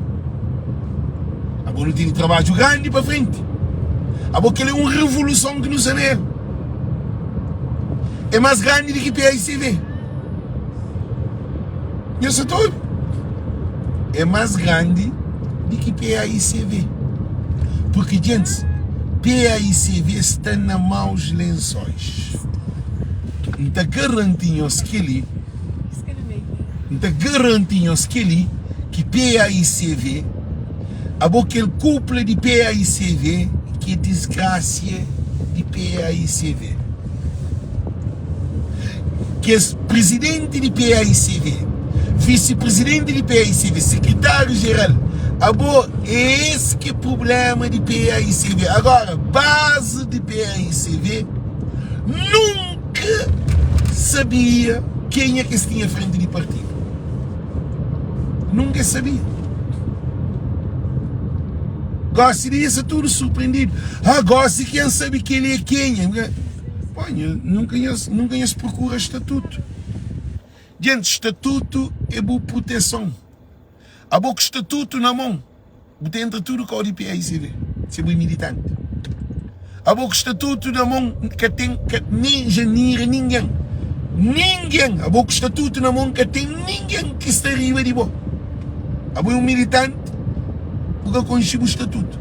Speaker 1: Agora não tem trabalho grande para frente. Agora que é uma revolução que nos é. É mais grande do que PAICV. Isso tudo. É mais grande do que PAICV. Porque, gente, PAICV está nas maus lençóis. Então, garantimos que ele que PAICV, a boca ele cúpula de PAICV, que desgraça de PAICV. Que é presidente de PAICV, vice-presidente de PAICV, secretário-geral, é esse que é o problema de PAICV. Agora, base de PAICV, nunca sabia quem é que se tinha à frente de partido. Nunca sabia. Gosta disso, tudo surpreendido. Gosta de quem sabe que ele é quem. Pô, nunca se procura estatuto. Gente, estatuto é boa proteção. A boa estatuto na mão. Dentro tudo com o de PAICV. Se é militante. A boa estatuto na mão que tem que nem genera ninguém. Ninguém. A boa estatuto na mão que tem ninguém que está arriba de boa. A boa militante porque conheci o estatuto.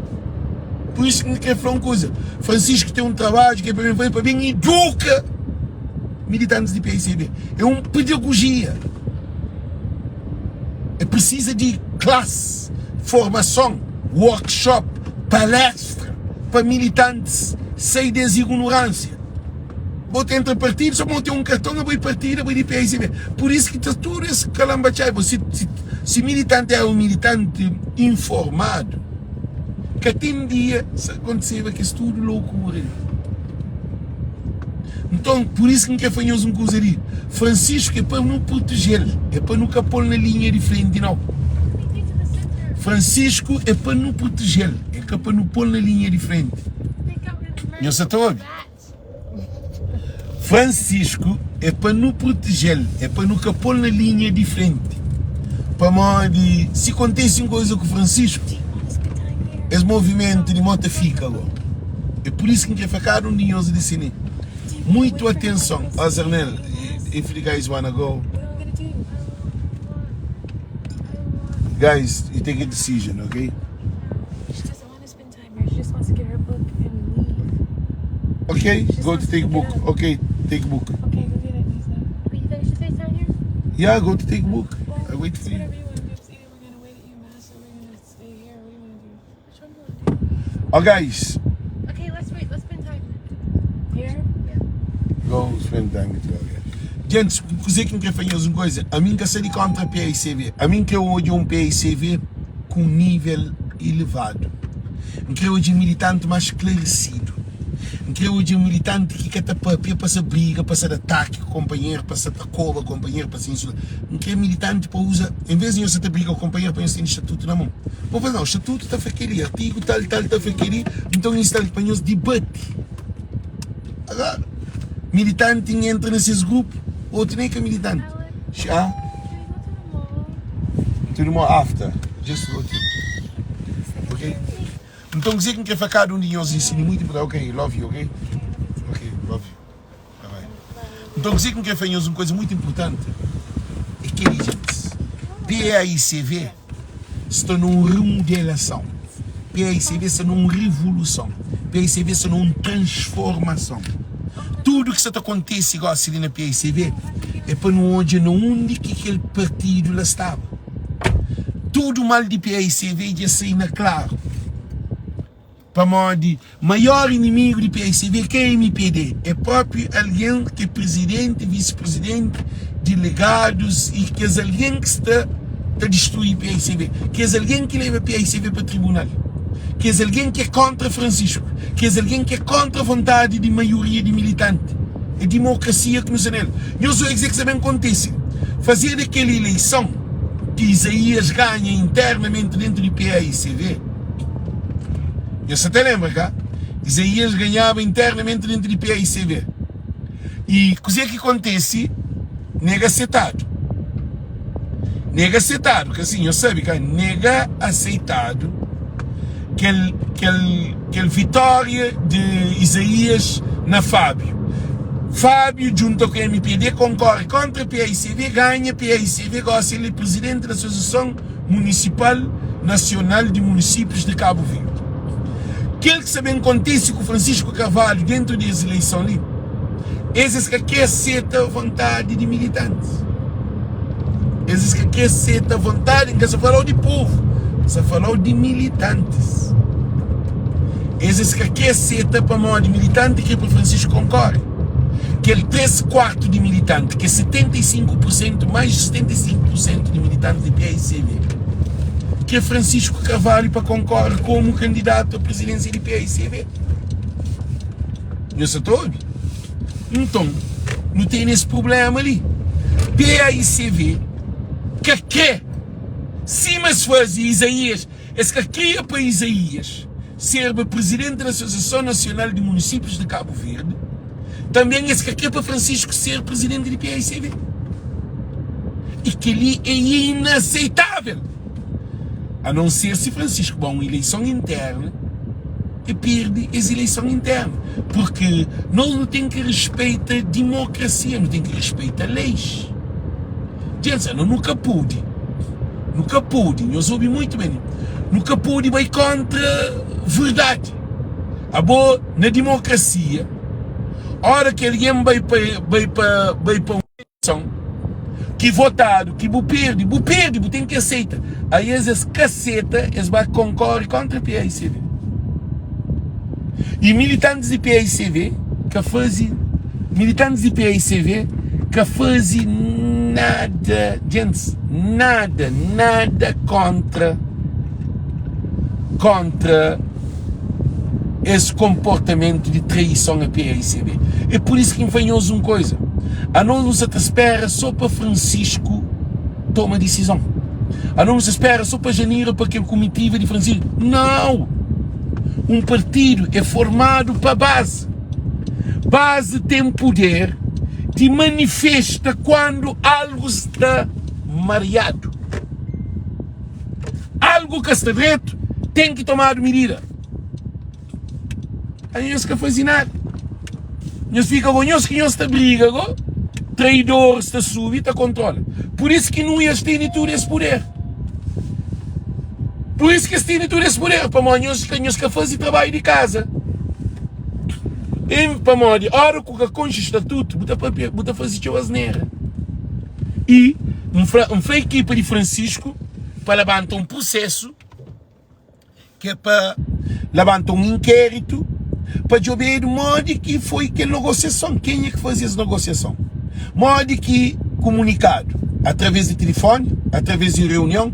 Speaker 1: Por isso que quer falar uma coisa. Francisco tem um trabalho que é para bem educa militantes de PICB. É uma pedagogia. É precisa de classe, formação, workshop, palestra para militantes sair da ignorância. Vou ter entre partidos, só vou ter um cartão, eu vou partir, eu vou de PICB. Por isso que está tudo esse calambachai. Se militante é um militante informado, que até um dia se acontecia que isso tudo loucura. Então, por isso que não quer fazer uma coisa ali. Francisco é para não proteger, é para nunca pôr na linha de frente, não. Francisco é para não proteger, é para não pôr na linha de frente. Não se ouve? Francisco é para não proteger, é para nunca pôr na linha de frente. Para modo de, se acontece uma coisa com o Francisco, esse movimento de moto fica agora. É por isso que quer ficar um dinheiro de cine. Muito atenção, Azarnel. If you guys wanna go, guys, you take a decision, okay?
Speaker 2: She doesn't want to spend time here. She just wants to get her book and leave.
Speaker 1: Okay, go to take book. Okay, take book.
Speaker 2: Okay, go get it, Lisa. Are you finished with FaceTime here?
Speaker 1: Yeah, go to take book. I wait for you.
Speaker 2: Whatever you want to do. It's either we're going to wait at UMass or we're going to stay here. What do you want to do? Which one do you want to do?
Speaker 1: Oh, guys,
Speaker 2: Okay, let's wait. Let's spend time. Here? Yeah.
Speaker 1: go spend time with you. Okay. Gente, você que quer fazer uma coisa, a mim que sei de contra PICV, a mim que eu odio um PICV com nível elevado, que eu odio um militante mais esclarecido, que eu odio um militante que quer papel para essa briga, para esse ataque com o companheiro, para essa tacoba com o companheiro, para essa insulta, que é militante para usar, em vez de eu ser briga com o companheiro, para eu ter estatuto na mão. Vou fazer, não, o estatuto está aquele, artigo tal, está aquele, então isso está para nós debate. Agora, militante entra nesses grupos, outro nem que é militante. Ah? To the mall after. Just go to. Okay? Então dizer que quer ficar um dinheiro ensino muito para ok, love you, ok? Ok, love you. Bye bye. Então dizer que quer fazer uma coisa muito importante é que gente, PAICV está numa remodelação. PAICV está numa revolução. PAICV está numa transformação. Tudo que está acontece igual assim na PICV é para não onde que aquele partido lá estava. Tudo mal de PICV já sai na claro. Para modo maior inimigo de PICV que é MPD. É próprio alguém que é presidente, vice-presidente, delegados e que é alguém que está a destruir PICV. Que é alguém que leva PICV para o tribunal. Que é alguém que é contra Francisco, que é alguém que é contra a vontade de maioria de militante. É democracia que nos é nele. Eu sou dizer que também acontece. Fazer aquela eleição que Isaías ganha internamente dentro do PAICV. Você até lembra, cá? Isaías ganhava internamente dentro do PAICV. E coisa que acontece, nega aceitado. Nega aceitado, que assim, eu sei, cara, nega aceitado. Aquela vitória de Isaías na Fábio. Fábio, junto com a MPD, concorre contra a PICV, ganha a PICV, gosta de ser presidente da Associação Municipal Nacional de Municípios de Cabo Verde. Aquilo que também acontece com Francisco Carvalho dentro das eleições ali, esses que quer aceita a vontade de militantes. Esses que quer aceita a vontade, que se falou de povo. Você falou de militantes. Esses que aqui aceita para mão de militante que para Francisco concorre. Que ele 3/4 de militante, que é 75%, mais de 75% de militante de PICV. Que é Francisco Carvalho para concorrer como candidato à presidência de PICV. Não sei todo. Então, não tem esse problema ali. PICV, que quer. Se mas fosse Isaías, esse que aqui é para Isaías ser presidente da Associação Nacional de Municípios de Cabo Verde, também esse que aqui é para Francisco ser presidente do PICV. E que ali é inaceitável. A não ser se Francisco vai uma eleição interna e perde essa eleição interna. Porque nós não temos que respeitar a democracia, não temos que respeitar leis. Gente, eu nunca pude nunca pude, nós ouvi muito bem, nunca pude ir contra verdade. A boa, na democracia, a hora que alguém vai para uma eleição, que votado, que perde, tem que aceitar. Aí eles caceta, eles vão concorrer contra a PAICV. E militantes de PAICV, que fazem nada, gente, nada contra esse comportamento de traição a PAICV. É por isso que enfrenhamos uma coisa. A não se espera só para Francisco tomar decisão. A não se espera só para janeiro para que a comitiva de Francisco. Não! Um partido é formado para base. Base tem poder de manifesta quando algo está mareado. Algo que está direito tem que tomar medida. Aí nós que fazem nada. Nós fica com nós que nós está briga, traidor está subindo, está controla. Por isso que não ias ter todo esse poder. Por isso que eles têm todo esse poder. Para nós que fazem trabalho de casa. E para nós, a hora que a concha estatuto, bota fazer teu asneira. E uma equipe de Francisco para levantar um processo que é para levantar um inquérito para saber de modo que foi que negociação, quem é que fazia essa negociação. Modo que comunicado através de telefone, através de reunião,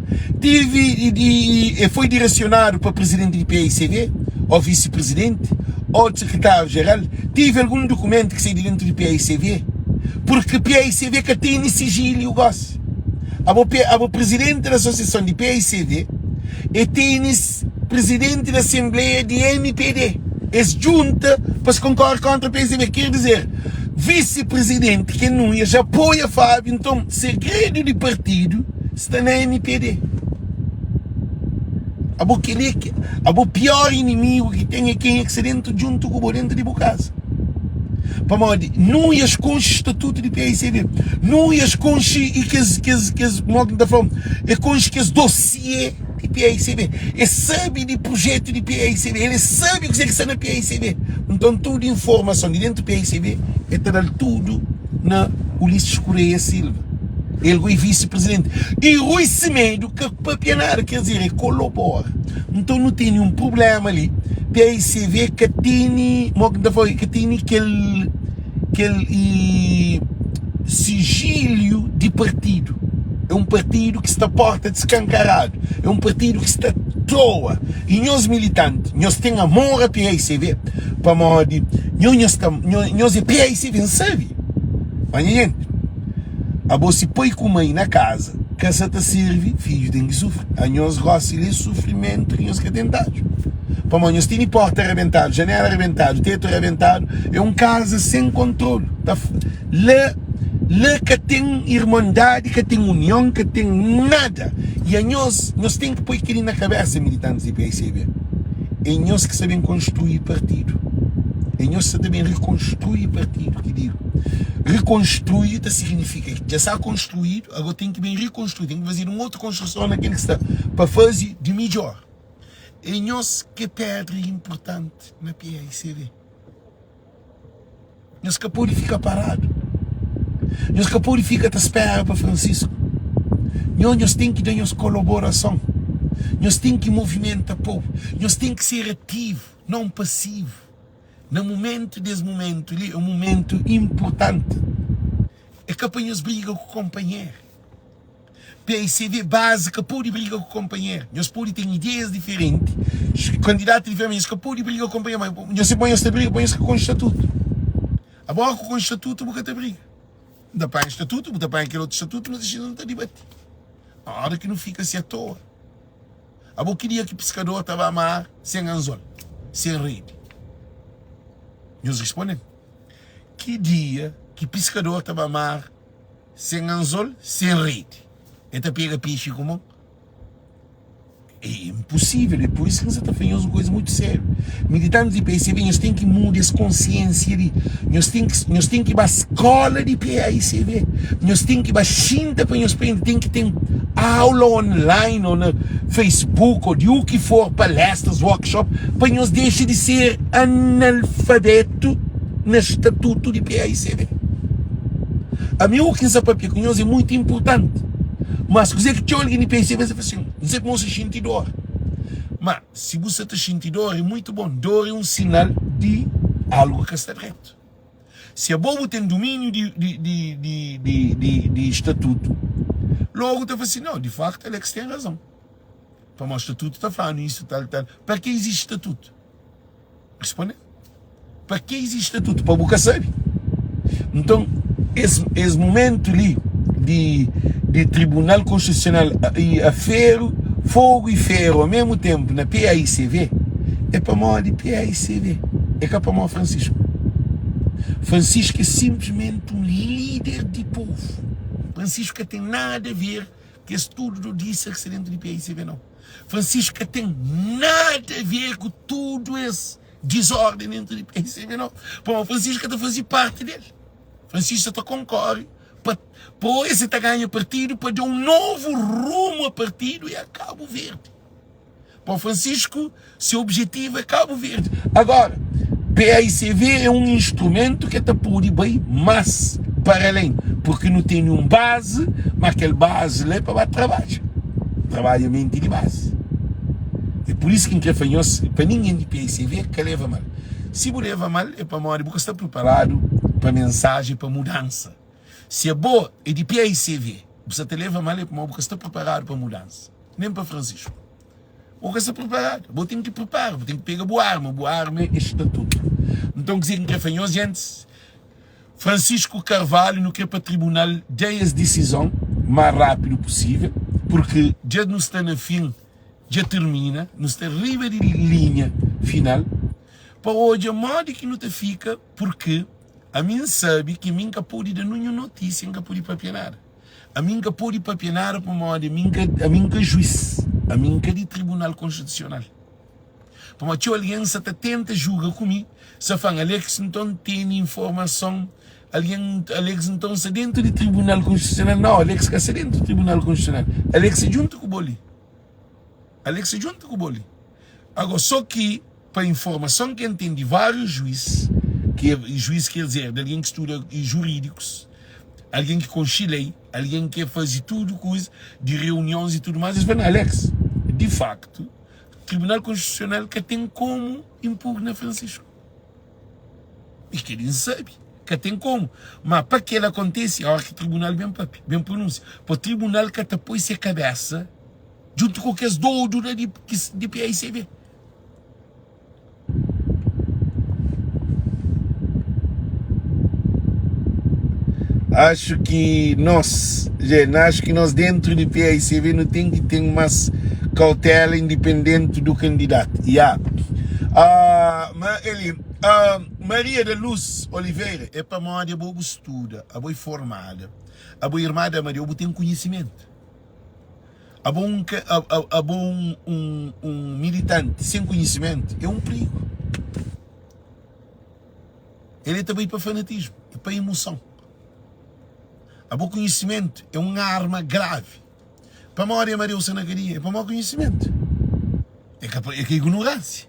Speaker 1: foi direcionado para o presidente do PAICV, ou vice-presidente, ou secretário-geral, tive algum documento que saiu dentro do PAICV, porque o PAICV que tem sigilo, gosto. O presidente da associação de PAICV e tem presidente da Assembleia de MPD. Eles juntam para se concorrer contra o PAICV. Quer dizer, vice-presidente que não ia, já apoia Fábio, então segredo de partido está na MPD. O pior inimigo que tem é quem é que se dentro junto com o dentro de casa. Para modo, não ias com o estatuto de PAICV, não ias com o dossiê de PAICV, ele sabe de projeto de PAICV, ele sabe o que está na PAICV. Então, toda a informação de dentro do PAICV está tudo na Ulisses Correia Silva. Ele é vice-presidente. E Rui Semedo, que papianar, quer dizer, ele colabora. Então, não tem nenhum problema ali. PAICV que tem aquele sigilo de partido. É um partido que está porta descancarado. É um partido que está toa. E nós militantes, nós temos amor a PAICV. Para modo, nós é PAICV, não sabe? Mas, gente, a você põe com mãe na casa, que essa te serve, filho tem que sofrer. A nós gosta de sofrimento que nós que tentamos. Para nós temos porta arrebentada, janela arrebentada, teto arrebentado. É um casa sem controle. Lá que tem irmandade, que tem união, que tem nada. E a nós temos que pôr aquilo na cabeça, militantes de PAICV. É nós que sabemos construir partido. É nós que sabemos reconstruir partido, que digo. Reconstruir significa que já está construído, agora tem que bem reconstruir, tem que fazer uma outra construção naquele que está, para fazer de melhor. É nós que pedra importante na PAICV. Nós que pode ficar parado. Nós que pode ficar à espera para Francisco. Nós temos que dar nossa colaboração. Nós temos que movimentar o povo. Nós temos que ser ativo, não passivo. No momento desse momento, ali, é um momento importante. É capaz de brigar com o companheiro. PAICV básica pode brigar com o companheiro. Nós podemos ter ideias diferentes. Candidatos diferentes que podem brigar com o companheiro. Mas nós põe esta briga, põe esta com o estatuto. Agora com o estatuto, nunca te briga. Dá para o estatuto, dá para aquele outro estatuto, mas a gente não está debatendo. A hora que não fica assim à toa. Eu queria que o pescador estava a mar sem anzol, sem rede. Nós respondemos. Que dia que o pescador estava a mar sem anzol, sem rede? Ele pega peixe como? É impossível, é por isso que nós estamos fazendo uma coisa muito séria. Militantes de PAICV, nós temos que mudar essa consciência ali. Nós temos que ir para a escola de PAICV. Nós temos que ir para a Xinta para nós aprender. Tem que ter aula online, ou no Facebook, ou de o que for, palestras, workshop, para nós deixar de ser analfabeto no estatuto de PAICV. A minha essa papel com nós é muito importante. Mas se você que alguém de PAICV, você fala assim, você que não se sente dor. Mas se você está sentindo dor, é muito bom. Dor é um sinal de algo que está reto. Se a bobo tem domínio de estatuto, logo está assim, não, de facto, Alex tem razão. Para o estatuto está falando isso, tal. Para que existe estatuto? Responde. Para que existe estatuto? Para a boca sabe. Então, esse momento ali de Tribunal Constitucional e a ferro, fogo e ferro ao mesmo tempo na PAICV, é para mim de PAICV. É para mim Francisco. Francisco é simplesmente um líder de povo. Francisco tem nada a ver com esse tudo do disse que dentro de PAICV, não. Francisco tem nada a ver com tudo esse desordem dentro de PAICV, não. Bom, Francisco está a fazer parte dele. Francisco está concorre para esse está ganhando partido, para dar um novo rumo a partido e a Cabo Verde. Para Francisco, seu objetivo é Cabo Verde. Agora, PAICV é um instrumento que está por bem, mas para além, porque não tem nenhuma base, mas aquela base é para trabalho. Trabalhamento de base. É por isso que para ninguém de PAICV que leva mal. Se você leva mal, é para morrer, porque está preparado para mensagem, para mudança. Se é boa, é de PAICV. Você te leva mal, é para morrer, porque está preparado para mudança. Nem para Francisco. Porque está preparado. Você tem que preparar, você tem que pegar boa arma é estatuto. Então, dizer que é gente, Francisco Carvalho não quer para o tribunal dê as decisão o mais rápido possível, porque já não está no fim, já termina, não está riba de linha final. Para hoje, a modo que não te fica, porque a mim sabe que a mim pode dar nenhuma notícia, a pode papiar. A mim pode papiar para modo, a mim que juiz, a mim que de tribunal constitucional. Para uma aliança tenta julgar comigo, se fala, Alex então tem informação, Alex então está dentro do tribunal constitucional, não, Alex está dentro do tribunal constitucional, Alex é junto com o Boli. Alex é junto com o Boli. Agora, só que, para a informação que entende vários juízes, que juiz quer dizer, de alguém que estuda jurídicos, alguém que concilei, alguém que faz tudo, coisa, de reuniões e tudo mais, eles falam, Alex, de facto, o Tribunal Constitucional que tem como impugnar Francisco. E que ele sabe, que tem como. Mas para que ele aconteça, a hora que o Tribunal bem pronuncia, para o Tribunal que põe a cabeça, junto com aqueles doudos de PAICV. Acho que nós dentro de PAICV não tem que ter mais cautela independente do candidato. Maria da Luz Oliveira é para mim, a boa estuda, a boa formada, a boa irmã da Maria, a boa tem conhecimento. A bom um militante sem conhecimento é um perigo. Ele é também para fanatismo, é para emoção. A bom conhecimento é uma arma grave. Para a Maria Maria Sanagaria é para mau conhecimento. É que é ignorância.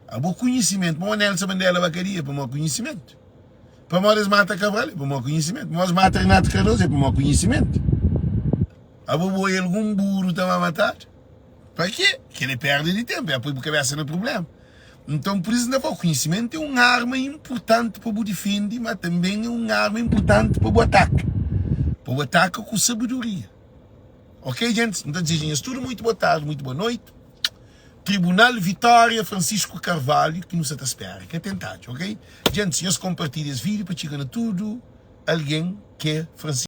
Speaker 1: A bom conhecimento, para a Nelson Mandela Bacaria é para mau conhecimento. Para a Maria Mata Cabral é para mau conhecimento. Para a Mata Renato Cardoso é para mau conhecimento. A boa algum burro estava a matar. Para quê? Que ele perde de tempo, é para a cabeça no problema. Então, por isso, o conhecimento é uma arma importante para o defender, mas também é uma arma importante para o ataque. Para o ataque com sabedoria. Ok, gente? Então, desejamos tudo muito boa tarde, muito boa noite. Tribunal Vitória Francisco Carvalho, que nos espera, que é tentado, ok? Gente, se compartilham esse vídeo para chegar a tudo, alguém que é Francisco.